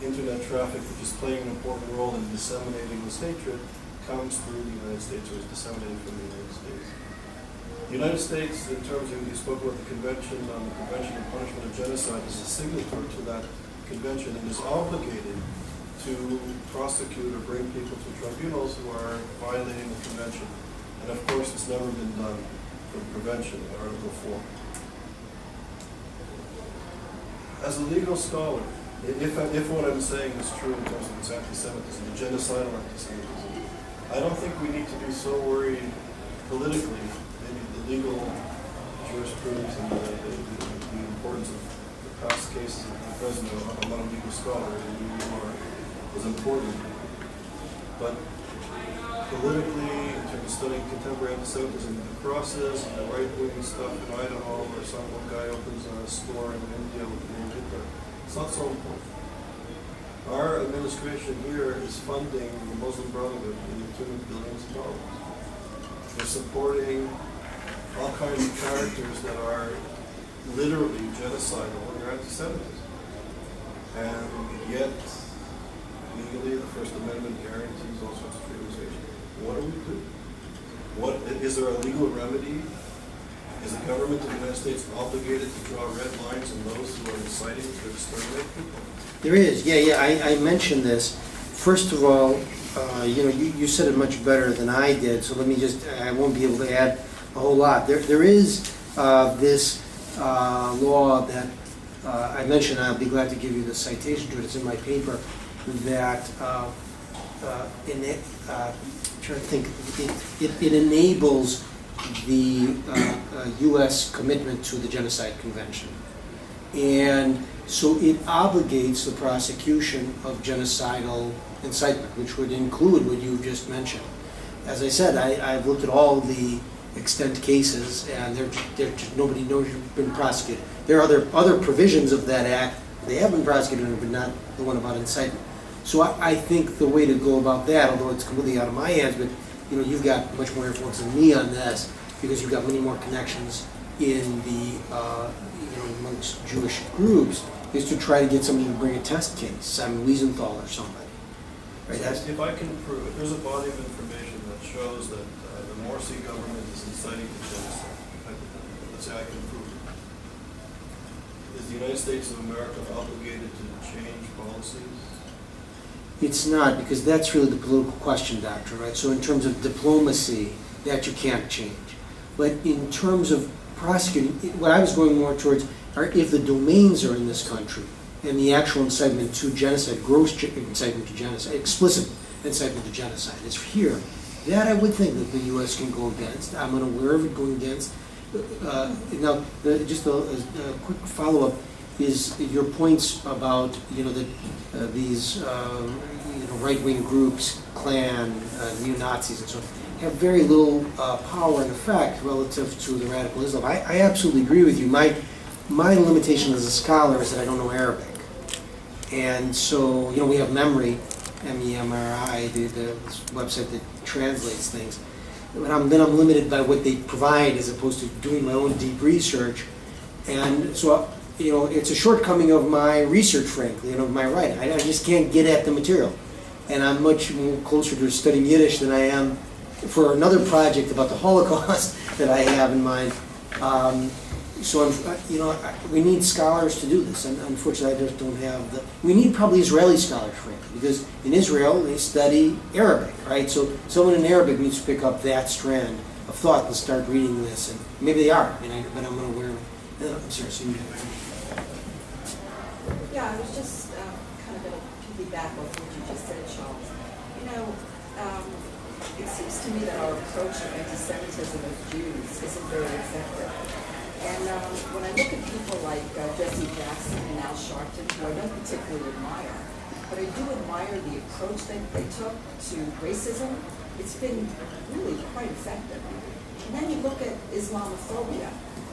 internet traffic, which is playing an important role in disseminating this hatred, comes through the United States or is disseminated from the United States. The United States, in terms of, you spoke about the Convention on the Prevention and Punishment of Genocide, is a signatory to that convention and is obligated to prosecute or bring people to tribunals who are violating the convention. And of course, it's never been done for prevention in Article 4. As a legal scholar, if what I'm saying is true in terms of its anti-Semitism, the genocidal anti-Semitism, I don't think we need to be so worried politically, maybe the legal jurisprudence and the importance of the past cases of the president. I'm not a legal scholar, and you are, is important. But politically, in terms of studying contemporary anti-Semitism, the crosses and the right-wing stuff in Idaho, or some guy opens a store in India with the name Hitler, it's not so important. Our administration here is funding the Muslim Brotherhood in the tune of billions of dollars. They're supporting all kinds of characters that are literally genocidal in their anti-Semitism. And yet, legally, the First Amendment guarantees all sorts of freedoms. What do we do? What is there a legal remedy? Is the government of the United States obligated to draw red lines on those who are inciting to exterminate people? There is, I mentioned this. First of all, you said it much better than I did, so let me I won't be able to add a whole lot. There is this law that I mentioned, I'll be glad to give you the citation to it, it's in my paper, that trying to think, it enables the U.S. commitment to the Genocide Convention. And so it obligates the prosecution of genocidal incitement, which would include what you just mentioned. As I said, I've looked at all the extant cases, and nobody knows you've been prosecuted. There are other provisions of that act. They have been prosecuted, but not the one about incitement. So I think the way to go about that, although it's completely out of my hands, but you've got much more influence than me on this because you've got many more connections in the amongst Jewish groups, is to try to get somebody to bring a test case, Simon Wiesenthal or somebody. Right? So if I can prove, if there's a body of information that shows that the Morsi government is inciting to genocide, let's say I can prove it, is the United States of America obligated to change policies? It's not, because that's really the political question, Doctor, right? So in terms of diplomacy, that you can't change. But in terms of prosecuting, what I was going more towards are if the domains are in this country and the actual incitement to genocide, gross incitement to genocide, explicit incitement to genocide is here, that I would think that the U.S. can go against. I'm unaware of it going against. Now, just a quick follow-up is your points about that these right-wing groups, Klan, neo-Nazis, and so on, have very little power and effect relative to the radical Islam. I absolutely agree with you. My limitation as a scholar is that I don't know Arabic, and so we have MEMRI, MEMRI, the website that translates things. But then I'm limited by what they provide as opposed to doing my own deep research, and so it's a shortcoming of my research, frankly, of my writing. I just can't get at the material, and I'm much more closer to studying Yiddish than I am for another project about the Holocaust that I have in mind. So we need scholars to do this, and unfortunately, I just don't have the. We need probably Israeli scholars, frankly, because in Israel they study Arabic, right? So someone in Arabic needs to pick up that strand of thought and start reading this, and maybe they are, but I'm unaware of it. I'm sorry, so Yeah, I was just kind of going to piggyback on what you just said, Charles. It seems to me that our approach to anti-Semitism of Jews isn't very effective. And when I look at people like Jesse Jackson and Al Sharpton, who I don't particularly admire, but I do admire the approach that they took to racism. It's been really quite effective. And then you look at Islamophobia,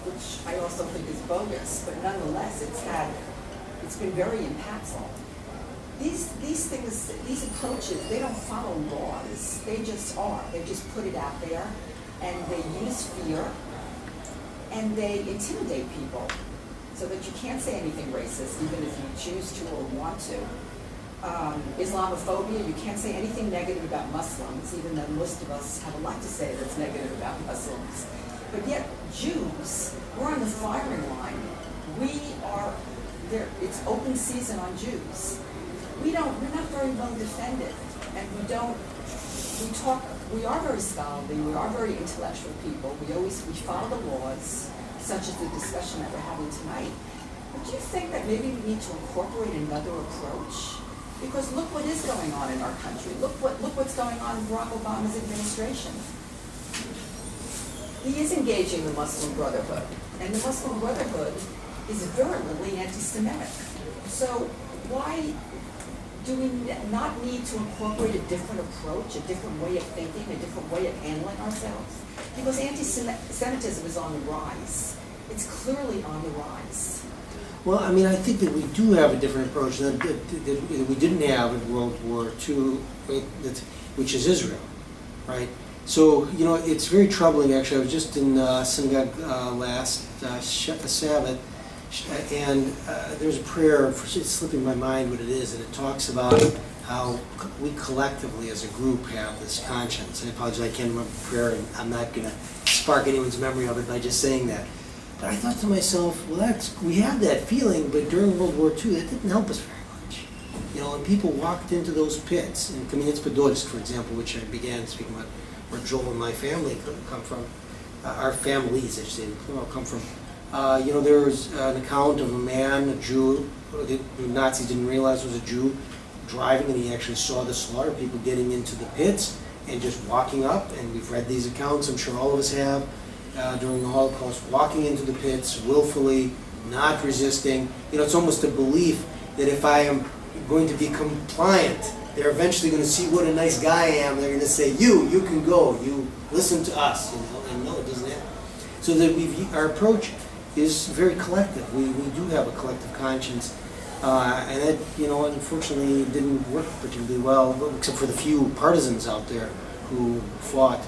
which I also think is bogus, but nonetheless it's been very impactful. These things, these approaches, they don't follow laws. They just are. They just put it out there, and they use fear, and they intimidate people so that you can't say anything racist, even if you choose to or want to. Islamophobia, you can't say anything negative about Muslims, even though most of us have a lot to say that's negative about Muslims. But yet, Jews, we're on the firing line. We are there. It's open season on Jews. We're not very well defended, and we are very scholarly, we are very intellectual people, we follow the laws, such as the discussion that we're having tonight. But do you think that maybe we need to incorporate another approach? Because look what is going on in our country. Look what's going on in Barack Obama's administration. He is engaging the Muslim Brotherhood, and the Muslim Brotherhood is virulently anti-Semitic. So why do we not need to incorporate a different approach, a different way of thinking, a different way of handling ourselves? Because anti-Semitism is on the rise. It's clearly on the rise. Well, I mean, I think that we do have a different approach that we didn't have in World War II, which is Israel, right? So, you know, it's very troubling, actually. I was just in synagogue last Sabbath, and there's a prayer, it's slipping my mind what it is, and it talks about how we collectively as a group have this conscience. And I apologize, I can't remember the prayer, and I'm not going to spark anyone's memory of it by just saying that. But I thought to myself, well, we have that feeling, but during World War II, that didn't help us very much. You know, and people walked into those pits, in Kamieniec Podolsk, for example, which I began speaking about, where Joel and my family come from, our families, I should say, come from. You know, there was an account of a man, a Jew, the Nazis didn't realize was a Jew, driving, and he actually saw the slaughter, people getting into the pits and just walking up, and we've read these accounts, I'm sure all of us have, during the Holocaust, walking into the pits willfully, not resisting. You know, it's almost a belief that if I am going to be compliant, they're eventually going to see what a nice guy I am. They're going to say, you can go, you listen to us. You know, and no, it doesn't happen. So that our approach is very collective. We do have a collective conscience. And that, you know, unfortunately didn't work particularly well, except for the few partisans out there who fought.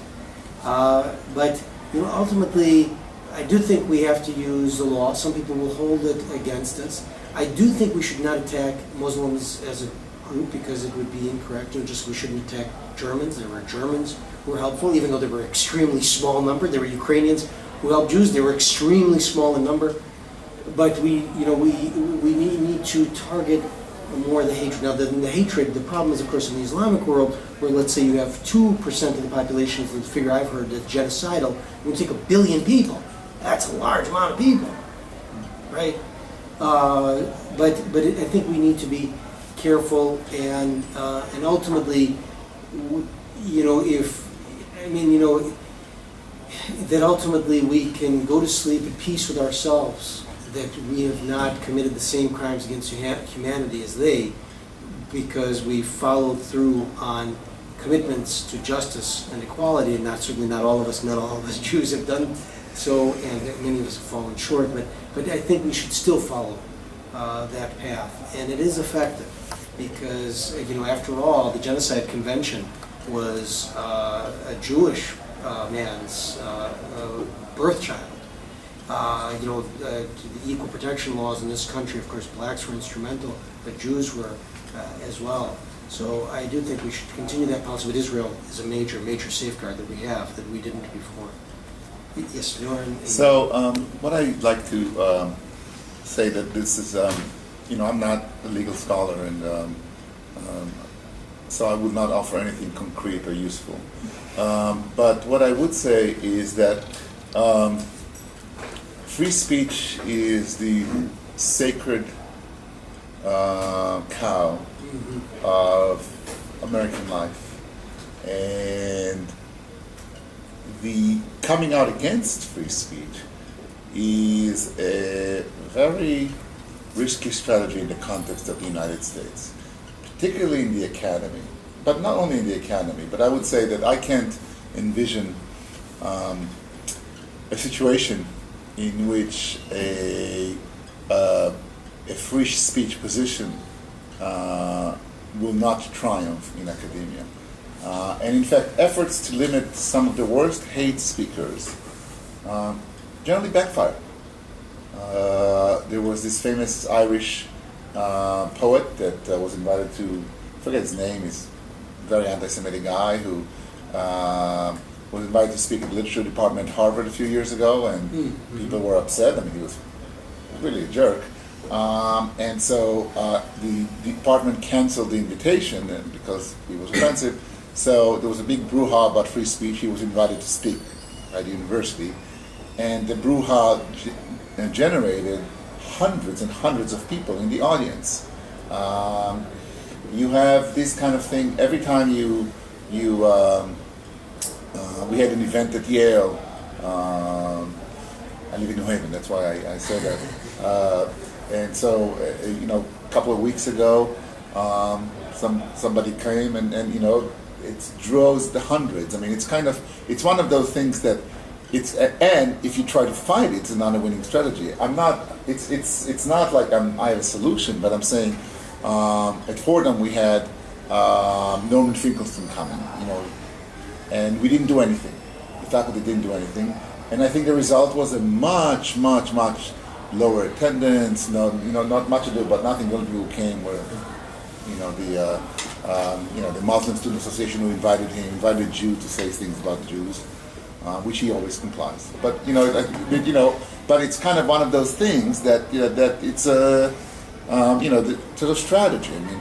But, you know, ultimately, I do think we have to use the law. Some people will hold it against us. I do think we should not attack Muslims as a group because it would be incorrect. Or just we shouldn't attack Germans. There were Germans who were helpful, even though they were extremely small number. There were Ukrainians who helped Jews. They were extremely small in number. But we need to target more the hatred. Now, the hatred, the problem is, of course, in the Islamic world, where let's say you have 2% of the population, the figure I've heard, that's genocidal, when you take 1 billion people, that's a large amount of people, right? But I think we need to be careful, and ultimately, you know, that ultimately we can go to sleep at peace with ourselves, that we have not committed the same crimes against humanity as they, because we followed through on commitments to justice and equality, and certainly not all of us Jews have done so, and many of us have fallen short, but I think we should still follow that path, and it is effective, because, you know, after all, the Genocide Convention was a Jewish man's birth child. You know, the equal protection laws in this country, of course, blacks were instrumental, but Jews were as well. So I do think we should continue that policy, but Israel is a major, major safeguard that we have that we didn't before. Yes, Norm. So what I'd like to say that this is, you know, I'm not a legal scholar, and so I would not offer anything concrete or useful. But what I would say is that free speech is the sacred cow of American life. And the coming out against free speech is a very risky strategy in the context of the United States, particularly in the academy. But not only in the academy, but I would say that I can't envision a situation in which a free speech position will not triumph in academia. And in fact, efforts to limit some of the worst hate speakers generally backfire. There was this famous Irish poet that was invited to, I forget his name, he's a very anti-Semitic guy who was invited to speak at the literature department at Harvard a few years ago, and people were upset. I mean, he was really a jerk. And so the department canceled the invitation because he was offensive. So there was a big brouhaha about free speech. He was invited to speak at the university. And the brouhaha generated hundreds and hundreds of people in the audience. You have this kind of thing every time we had an event at Yale. I live in New Haven, that's why I say that. And so, a couple of weeks ago, somebody came and it draws the hundreds. I mean, it's one of those things that and if you try to fight it, it's not a winning strategy. It's not like I have a solution, but I'm saying at Fordham we had Norman Finkelstein coming, and we didn't do anything. The faculty didn't do anything, and I think the result was a much, much, much lower attendance. Not much ado about nothing. The only people who came were, the Muslim Student Association who invited him, invited a Jew to say things about Jews, which he always complies. But but it's kind of one of those things that that it's a the sort of strategy. I mean,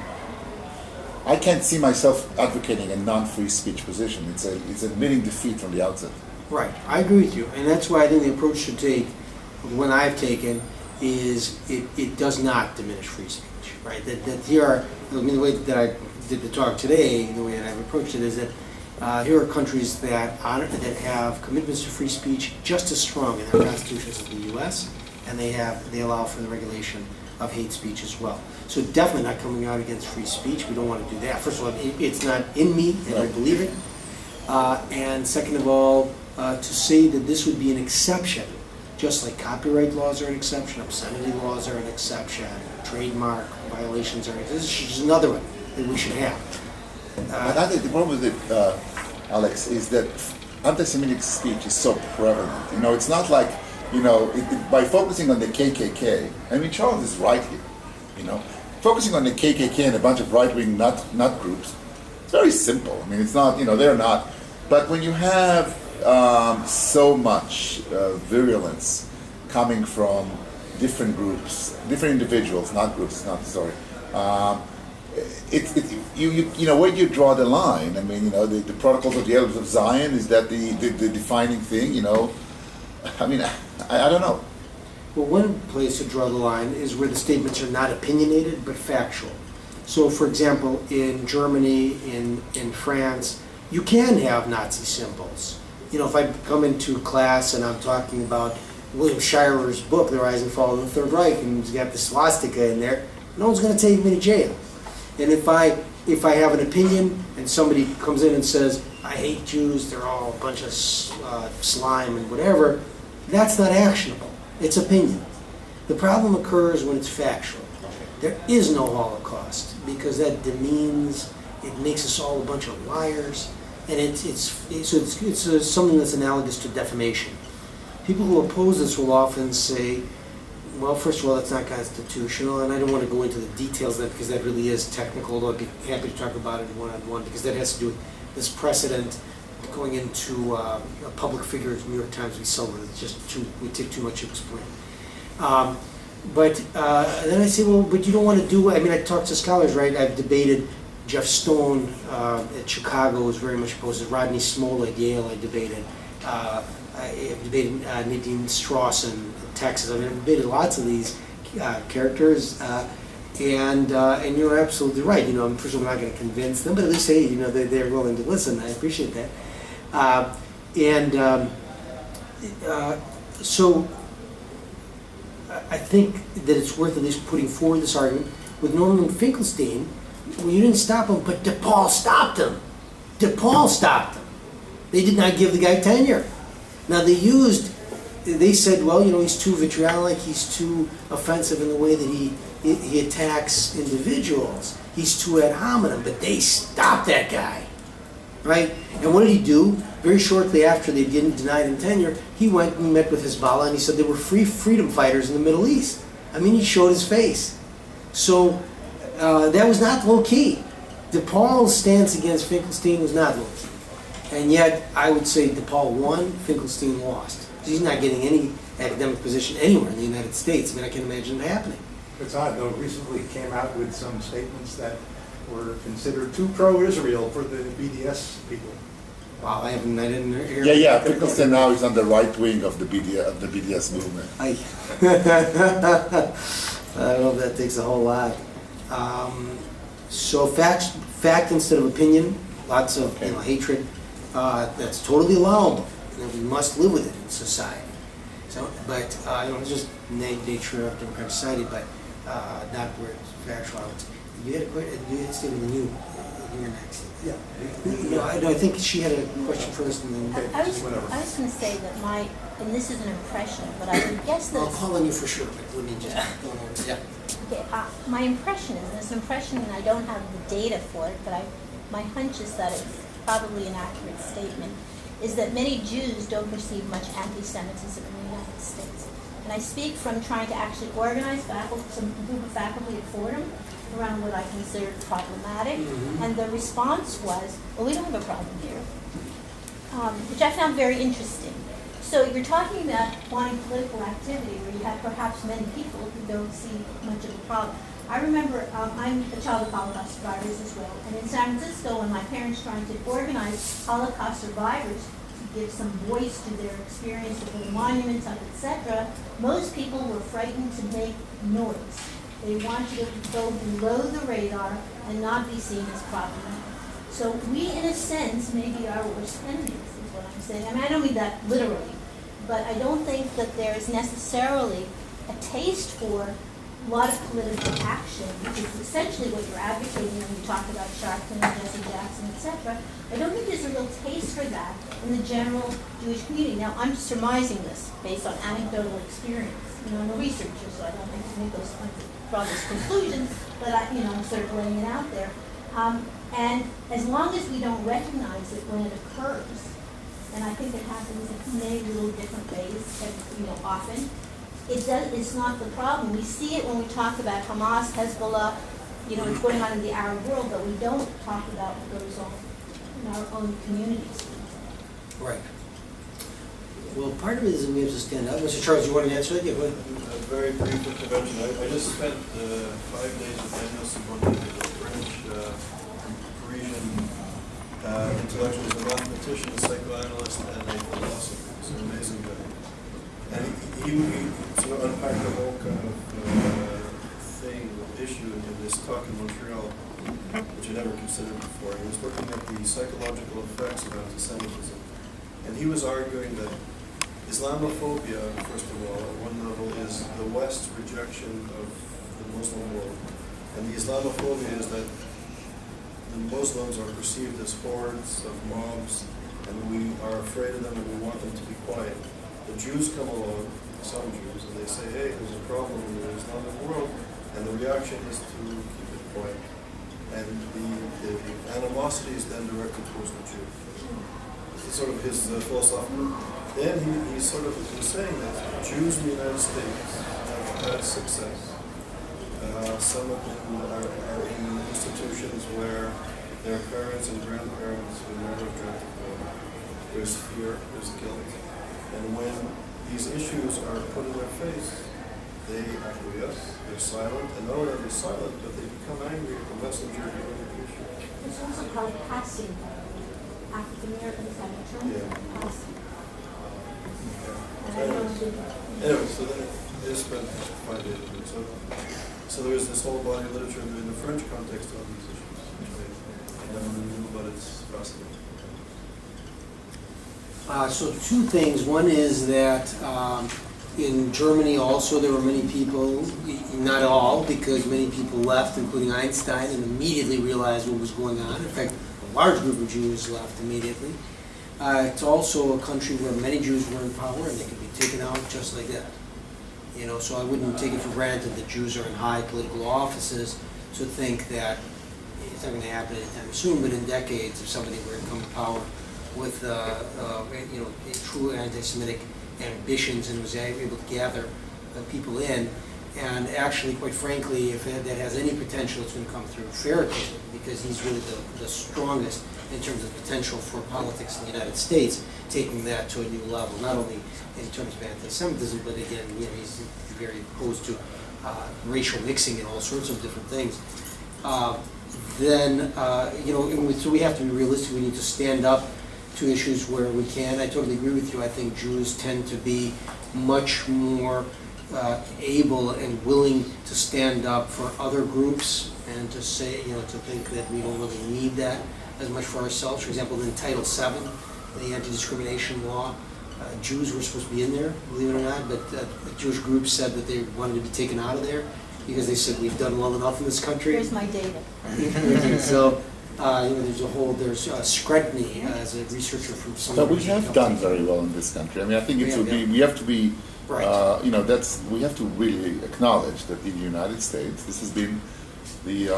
I can't see myself advocating a non-free speech position. It's admitting defeat from the outset. Right, I agree with you, and that's why I think the approach to take, one I've taken, is it does not diminish free speech, right? That here are, the way that I did the talk today, the way that I've approached it is that here are countries that have commitments to free speech just as strong in their constitutions as the U.S., and they allow for the regulation of hate speech as well. So definitely not coming out against free speech. We don't want to do that. First of all, it's not in me, and I believe it. And second of all, to say that this would be an exception, just like copyright laws are an exception, obscenity laws are an exception, trademark violations are an exception. This is just another one that we should have. But I think the problem with it, Alex, is that anti-Semitic speech is so prevalent. It's not like, by focusing on the KKK, I mean, Charles is right here, focusing on the KKK and a bunch of right-wing nut groups, it's very simple. I mean, it's not, they're not. But when you have so much virulence coming from different groups, different individuals, not groups, where do you draw the line? I mean, the Protocols of the Elders of Zion, is that the defining thing, I mean, I don't know. Well, one place to draw the line is where the statements are not opinionated but factual. So, for example, in Germany, in France, you can have Nazi symbols. If I come into class and I'm talking about William Shirer's book, The Rise and Fall of the Third Reich, and he's got the swastika in there, no one's going to take me to jail. And if I have an opinion and somebody comes in and says, I hate Jews, they're all a bunch of slime and whatever, that's not actionable. It's opinion. The problem occurs when it's factual. There is no Holocaust because that demeans, it makes us all a bunch of liars, and it's something that's analogous to defamation. People who oppose this will often say, well, first of all, that's not constitutional, and I don't want to go into the details of that because that really is technical, although I'd be happy to talk about it one-on-one because that has to do with this precedent going into a public figure as New York Times and so on. It's just we take too much to explain. But then I say, well, but you don't want to do, I mean, I talk to scholars, right? I've debated Jeff Stone at Chicago was very much opposed to Rodney Smolla at Yale. I debated Nadine Strauss in Texas. I mean, I've debated lots of these characters, And you're absolutely right. You know, I'm first of all not going to convince them, but at least hey, you know, they're willing to listen. I appreciate that. So I think that it's worth at least putting forward this argument with Norman Finkelstein. Well, you didn't stop him, but DePaul stopped him. DePaul stopped him. They did not give the guy tenure. Now they said, well, you know, he's too vitriolic, he's too offensive in the way that he attacks individuals. He's too ad hominem, but they stopped that guy, right? And what did he do? Very shortly after they denied him tenure, he went and met with Hezbollah, and he said they were freedom fighters in the Middle East. I mean, he showed his face. So that was not low-key. DePaul's stance against Finkelstein was not low-key. And yet, I would say DePaul won, Finkelstein lost. He's not getting any academic position anywhere in the United States. I mean, I can't imagine it happening. It's odd, though, recently came out with some statements that were considered too pro-Israel for the BDS people. Wow, I didn't hear. Yeah. Finkelstein now is on the right wing of the BDS movement. I don't know if that takes a whole lot. So fact instead of opinion, lots of hatred. That's totally allowable, and we must live with it in society. So, but it's just nature of democratic society, but not where it's factual. You had a question. You had Stephen, and you're next. Yeah. I think she had a question first, and then. I was going to say that and this is an impression, but I would guess that. I'll call on you for sure, but let me just. Yeah. Okay, my impression is, and it's an impression, and I don't have the data for it, but my hunch is that it's probably an accurate statement, is that many Jews don't perceive much anti-Semitism in the United States. And I speak from trying to actually organize some group of faculty at Fordham around what I considered problematic, and the response was, well, we don't have a problem here, which I found very interesting. So you're talking about wanting political activity where you have perhaps many people who don't see much of a problem. I remember, I'm a child of Holocaust survivors as well, and in San Francisco, when my parents tried to organize Holocaust survivors to give some voice to their experience, to put monuments up, etc., most people were frightened to make noise. They wanted to go below the radar and not be seen as problematic. So we, in a sense, may be our worst enemies, is what I'm saying. I mean, I don't mean that literally, but I don't think that there is necessarily a taste for a lot of political action, which is essentially what you're advocating when you talk about Sharpton and Jesse Jackson, etc. I don't think there's a real taste for that in the general Jewish community. Now, I'm surmising this based on anecdotal experience. I'm a researcher, so I don't like to make those draw those conclusions, but I'm sort of laying it out there. And as long as we don't recognize it when it occurs, and I think it happens in many little different ways, often, it's not the problem. We see it when we talk about Hamas, Hezbollah, it's going on in the Arab world, but we don't talk about what goes on in our own communities. Right. Well, part of it is that we have to stand up. Mr. Charles, you want to answer that? Yeah, go ahead. A very brief intervention. I just spent 5 days with Daniel Siboney, the French Parisian intellectual. He's a mathematician, a psychoanalyst, and a philosopher. He's an amazing guy. And he sort of unpacked the whole kind of issue in this talk in Montreal, which I never considered before. He was looking at the psychological effects of anti-Semitism. And he was arguing that Islamophobia, first of all, at one level, is the West's rejection of the Muslim world. And the Islamophobia is that the Muslims are perceived as hordes of mobs, and we are afraid of them and we want them to be quiet. The Jews come along, some Jews, and they say, hey, there's a problem in the Islamic world, and the reaction is to keep it quiet. And the animosity is then directed towards the Jew. This is sort of his philosophy. Then he sort of was saying that Jews in the United States have had success. Some of them are in institutions where their parents and grandparents would never have dreamt of going. There's fear, there's guilt. And when these issues are put in their face, they acquiesce, they're silent, and not only are they silent, but they become angry at the messenger giving the issue. It's also called passing. African Americans have a term for passing. Anyway, so then I just spent 5 days with it. So So there is this whole body of literature in the French context on these issues, which I never knew, but it's fascinating. So two things. One is that in Germany also there were many people, not all, because many people left, including Einstein, and immediately realized what was going on. In fact, a large group of Jews left immediately. It's also a country where many Jews were in power and they could be taken out just like that. You know, so I wouldn't take it for granted that Jews are in high political offices to think that it's not going to happen anytime soon, but in decades, if somebody were to come to power with true anti-Semitic ambitions and was able to gather people in, and actually, quite frankly, if that has any potential, it's going to come through Farrakhan, because he's really the strongest in terms of potential for politics in the United States, taking that to a new level, not only in terms of anti-Semitism, but again, he's very opposed to racial mixing and all sorts of different things. So we have to be realistic. We need to stand up to issues where we can. I totally agree with you. I think Jews tend to be much more able and willing to stand up for other groups and to say, to think that we don't really need that as much for ourselves. For example, in Title VII, the anti-discrimination law, Jews were supposed to be in there, believe it or not, but the Jewish group said that they wanted to be taken out of there because they said we've done well enough in this country. Here's my data. So, there's Scrutiny as a researcher from some. But we have done very well in this country. I mean, I think we have to be, right. We have to really acknowledge that in the United States, this has been the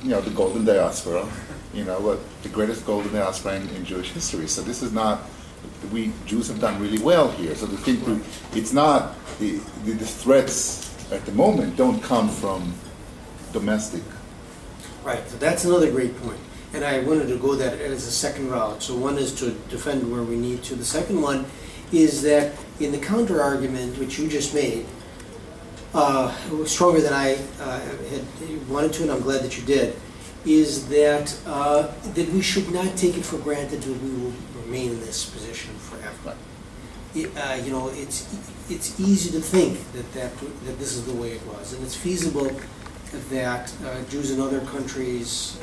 the golden diaspora, the greatest golden diaspora in Jewish history. So this is not, Jews have done really well here. So it's not, the threats at the moment don't come from domestic. Right, so that's another great point. And I wanted to go that as a second route. So one is to defend where we need to. The second one is that in the counter-argument, which you just made, it was stronger than I had wanted to, and I'm glad that you did, is that that we should not take it for granted that we will remain in this position forever. It's easy to think that this is the way it was, and it's feasible that Jews in other countries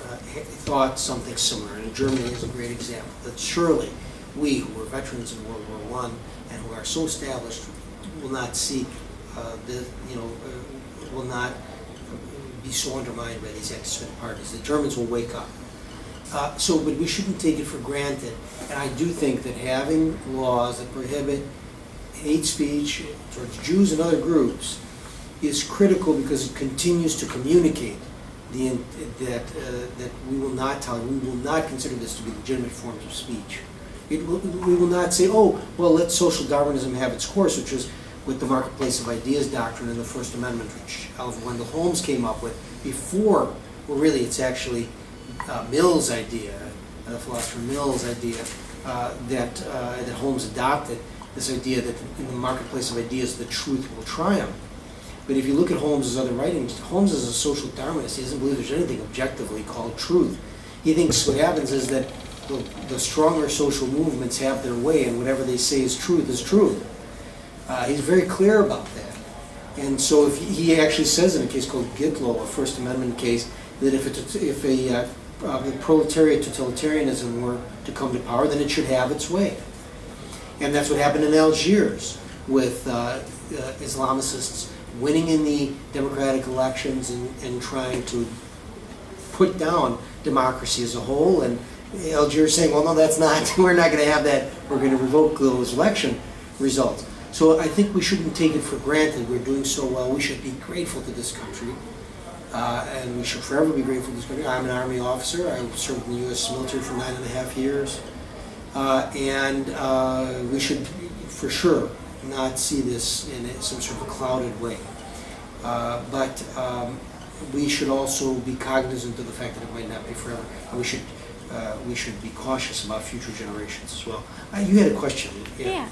thought something similar. And Germany is a great example. That surely we, who were veterans in World War I and who are so established, will not seek will not be so undermined by these anti-Semitic parties. The Germans will wake up. But we shouldn't take it for granted. And I do think that having laws that prohibit hate speech towards Jews and other groups is critical because it continues to communicate that we will not consider this to be legitimate forms of speech. We will not say, oh, well, let social Darwinism have its course, which is with the marketplace of ideas doctrine in the First Amendment, which Oliver Wendell Holmes came up with before, well, really, it's actually Mill's idea, the philosopher Mill's idea, that Holmes adopted, this idea that in the marketplace of ideas, the truth will triumph. But if you look at Holmes' other writings, Holmes is a social Darwinist. He doesn't believe there's anything objectively called truth. He thinks what happens is that the stronger social movements have their way, and whatever they say is truth is truth. He's very clear about that. And so if he actually says in a case called Gitlow, a First Amendment case, that if the proletariat totalitarianism were to come to power, then it should have its way. And that's what happened in Algiers with Islamicists winning in the democratic elections and trying to put down democracy as a whole, and Algiers saying, well, no, that's not, we're not going to have that, we're going to revoke those election results. So I think we shouldn't take it for granted. We're doing so well. We should be grateful to this country, and we should forever be grateful to this country. I'm an Army officer. I served in the U.S. military for 9.5 years, and we should, for sure, not see this in some sort of a clouded way. But we should also be cognizant of the fact that it might not be forever. And we should be cautious about future generations as well. You had a question. Yeah.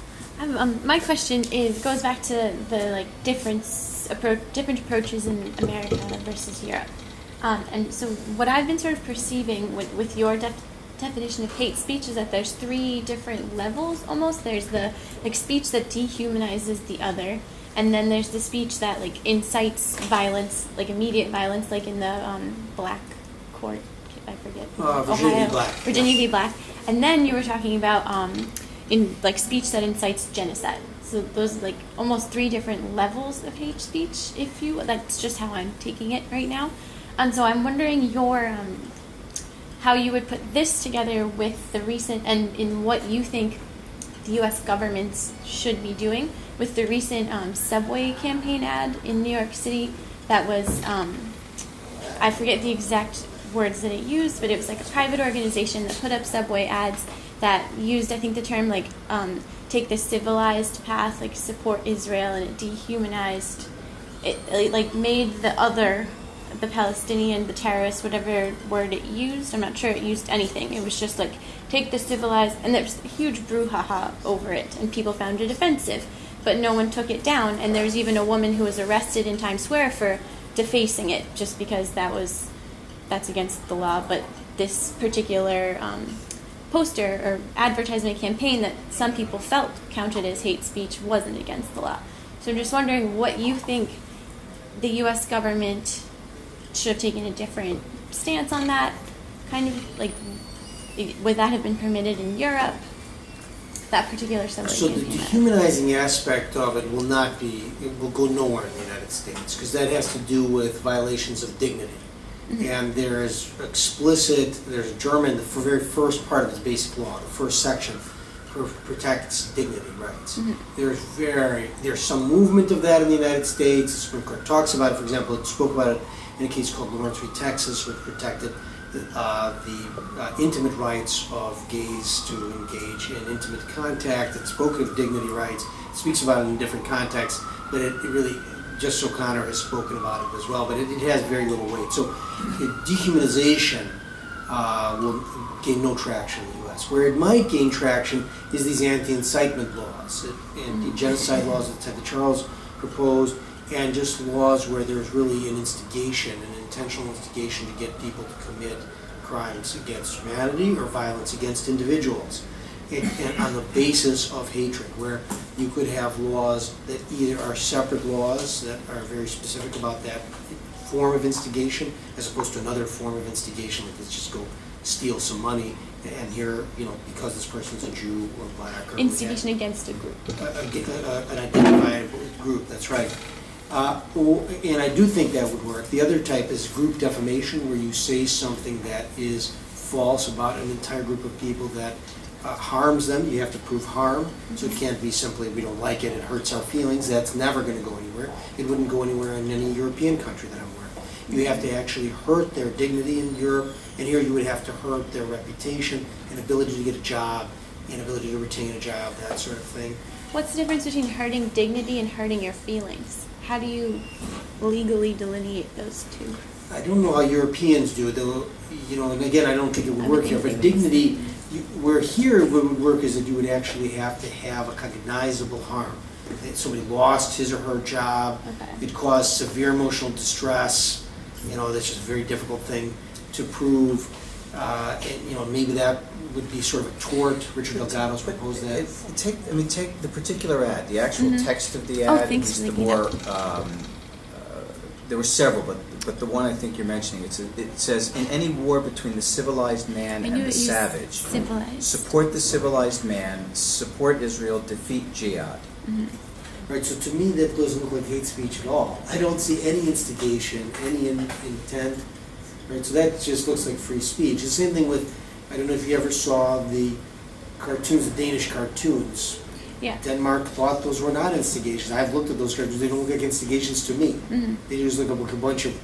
My question goes back to the different approaches in America versus Europe. And so what I've been sort of perceiving with your definition of hate speech is that there's 3 different levels almost. There's the speech that dehumanizes the other, and then there's the speech that like incites violence, like immediate violence, like in the Black court, I forget. Virginia v. Black. Virginia v. Black. And then you were talking about in like speech that incites genocide. So those like almost 3 different levels of hate speech, that's just how I'm taking it right now. And so I'm wondering your how you would put this together with the recent, and in what you think the U.S. governments should be doing with the recent subway campaign ad in New York City that was, I forget the exact words that it used, but it was like a private organization that put up subway ads that used, I think, the term like take the civilized path, like support Israel, and it dehumanized, it like made the Palestinian, the terrorist, whatever word it used. I'm not sure it used anything. It was just like, take the civilized, and there's a huge brouhaha over it, and people found it offensive, but no one took it down, and there was even a woman who was arrested in Times Square for defacing it, just because that's against the law, but this particular poster or advertisement campaign that some people felt counted as hate speech wasn't against the law. So I'm just wondering what you think the U.S. government should have taken a different stance on that, kind of like, would that have been permitted in Europe, that particular subway So the campaign? dehumanizing aspect of it will go nowhere in the United States, because that has to do with violations of dignity. Mm-hmm. And there's a German, the very first part of its basic law, the first section, protects dignity rights. Mm-hmm. There's some movement of that in the United States. The Supreme Court talks about it. For example, it spoke about it in a case called Lawrence v. Texas, which protected the intimate rights of gays to engage in intimate contact. It spoke of dignity rights. It speaks about it in different contexts, but it really, Justice O'Connor has spoken about it as well, but it has very little weight. So dehumanization will gain no traction in the U.S. Where it might gain traction is these anti-incitement laws, anti-genocide laws that Charles proposed, and just laws where there's really an instigation, an intentional instigation to get people to commit crimes against humanity or violence against individuals, and on the basis of hatred, where you could have laws that either are separate laws that are very specific about that form of instigation, as opposed to another form of instigation, like let's just go steal some money, and here, because this person's a Jew or black or Instigation against a group. An identifiable group, that's right. And I do think that would work. The other type is group defamation, where you say something that is false about an entire group of people that harms them. You have to prove harm, so it can't be simply, we don't like it, it hurts our feelings. That's never going to go anywhere. It wouldn't go anywhere in any European country that I'm aware of. You have to actually hurt their dignity in Europe, and here you would have to hurt their reputation and ability to get a job, and ability to retain a job, that sort of thing. What's the difference between hurting dignity and hurting your feelings? How do you legally delineate those two? I don't know how Europeans do it, though, and again, I don't think it would work here, but dignity, where here it would work is that you would actually have to have a cognizable harm. That somebody lost his or her job, it caused severe emotional distress, that's just a very difficult thing to prove, and maybe that would be sort of a tort. Richard Delgado's proposed that. Take the particular ad, the actual text of the ad, is the more, there were several, but the one I think you're mentioning, it says, in any war between the civilized man and the savage, support the civilized man, support Israel, defeat jihad. Right, so to me that doesn't look like hate speech at all. I don't see any instigation, any intent. Right, so that just looks like free speech. The same thing with, I don't know if you ever saw the cartoons, the Danish cartoons. Yeah. Denmark thought those were not instigations. I've looked at those cartoons. They don't look like instigations to me. They just look like a bunch of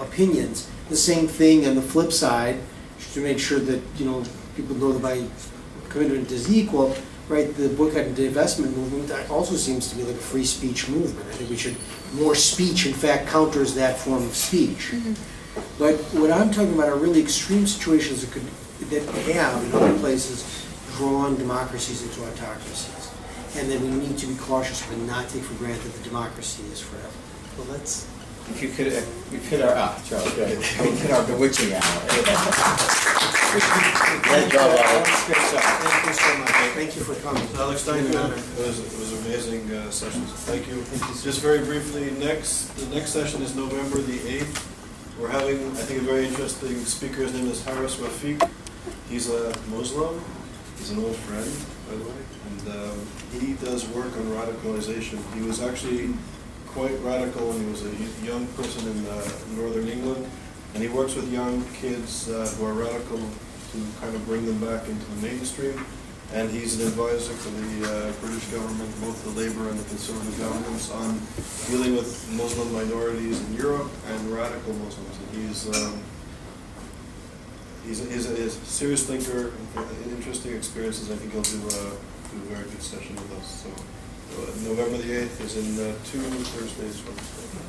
opinions. The same thing on the flip side, to make sure that people know that by commitment is equal. Right, the boycott and divestment movement also seems to be like a free speech movement. I think more speech, in fact, counters that form of speech. But what I'm talking about are really extreme situations that have, in other places, drawn democracies into autocracies. And that we need to be cautious and not take for granted that democracy is forever. Well, we've hit our, Charles, go ahead. We've hit our bewitching hour. Great job, Alex. Great job. Thank you so much. Thank you for coming. Alex, thank It's you. been an It honor. was amazing sessions. Thank you. Just very briefly, the next session is November the 8th. We're having, I think, a very interesting speaker. His name is Haris Rafiq. He's a Muslim. He's an old friend, by the way. And he does work on radicalization. He was actually quite radical when he was a young person in northern England. And he works with young kids who are radical to kind of bring them back into the mainstream. And he's an advisor to the British government, both the Labour and the Conservative governments, on dealing with Muslim minorities in Europe and radical Muslims. And he's a serious thinker, interesting experiences. I think he'll do a very good session with us. So November the 8th is in 2 Thursdays from today.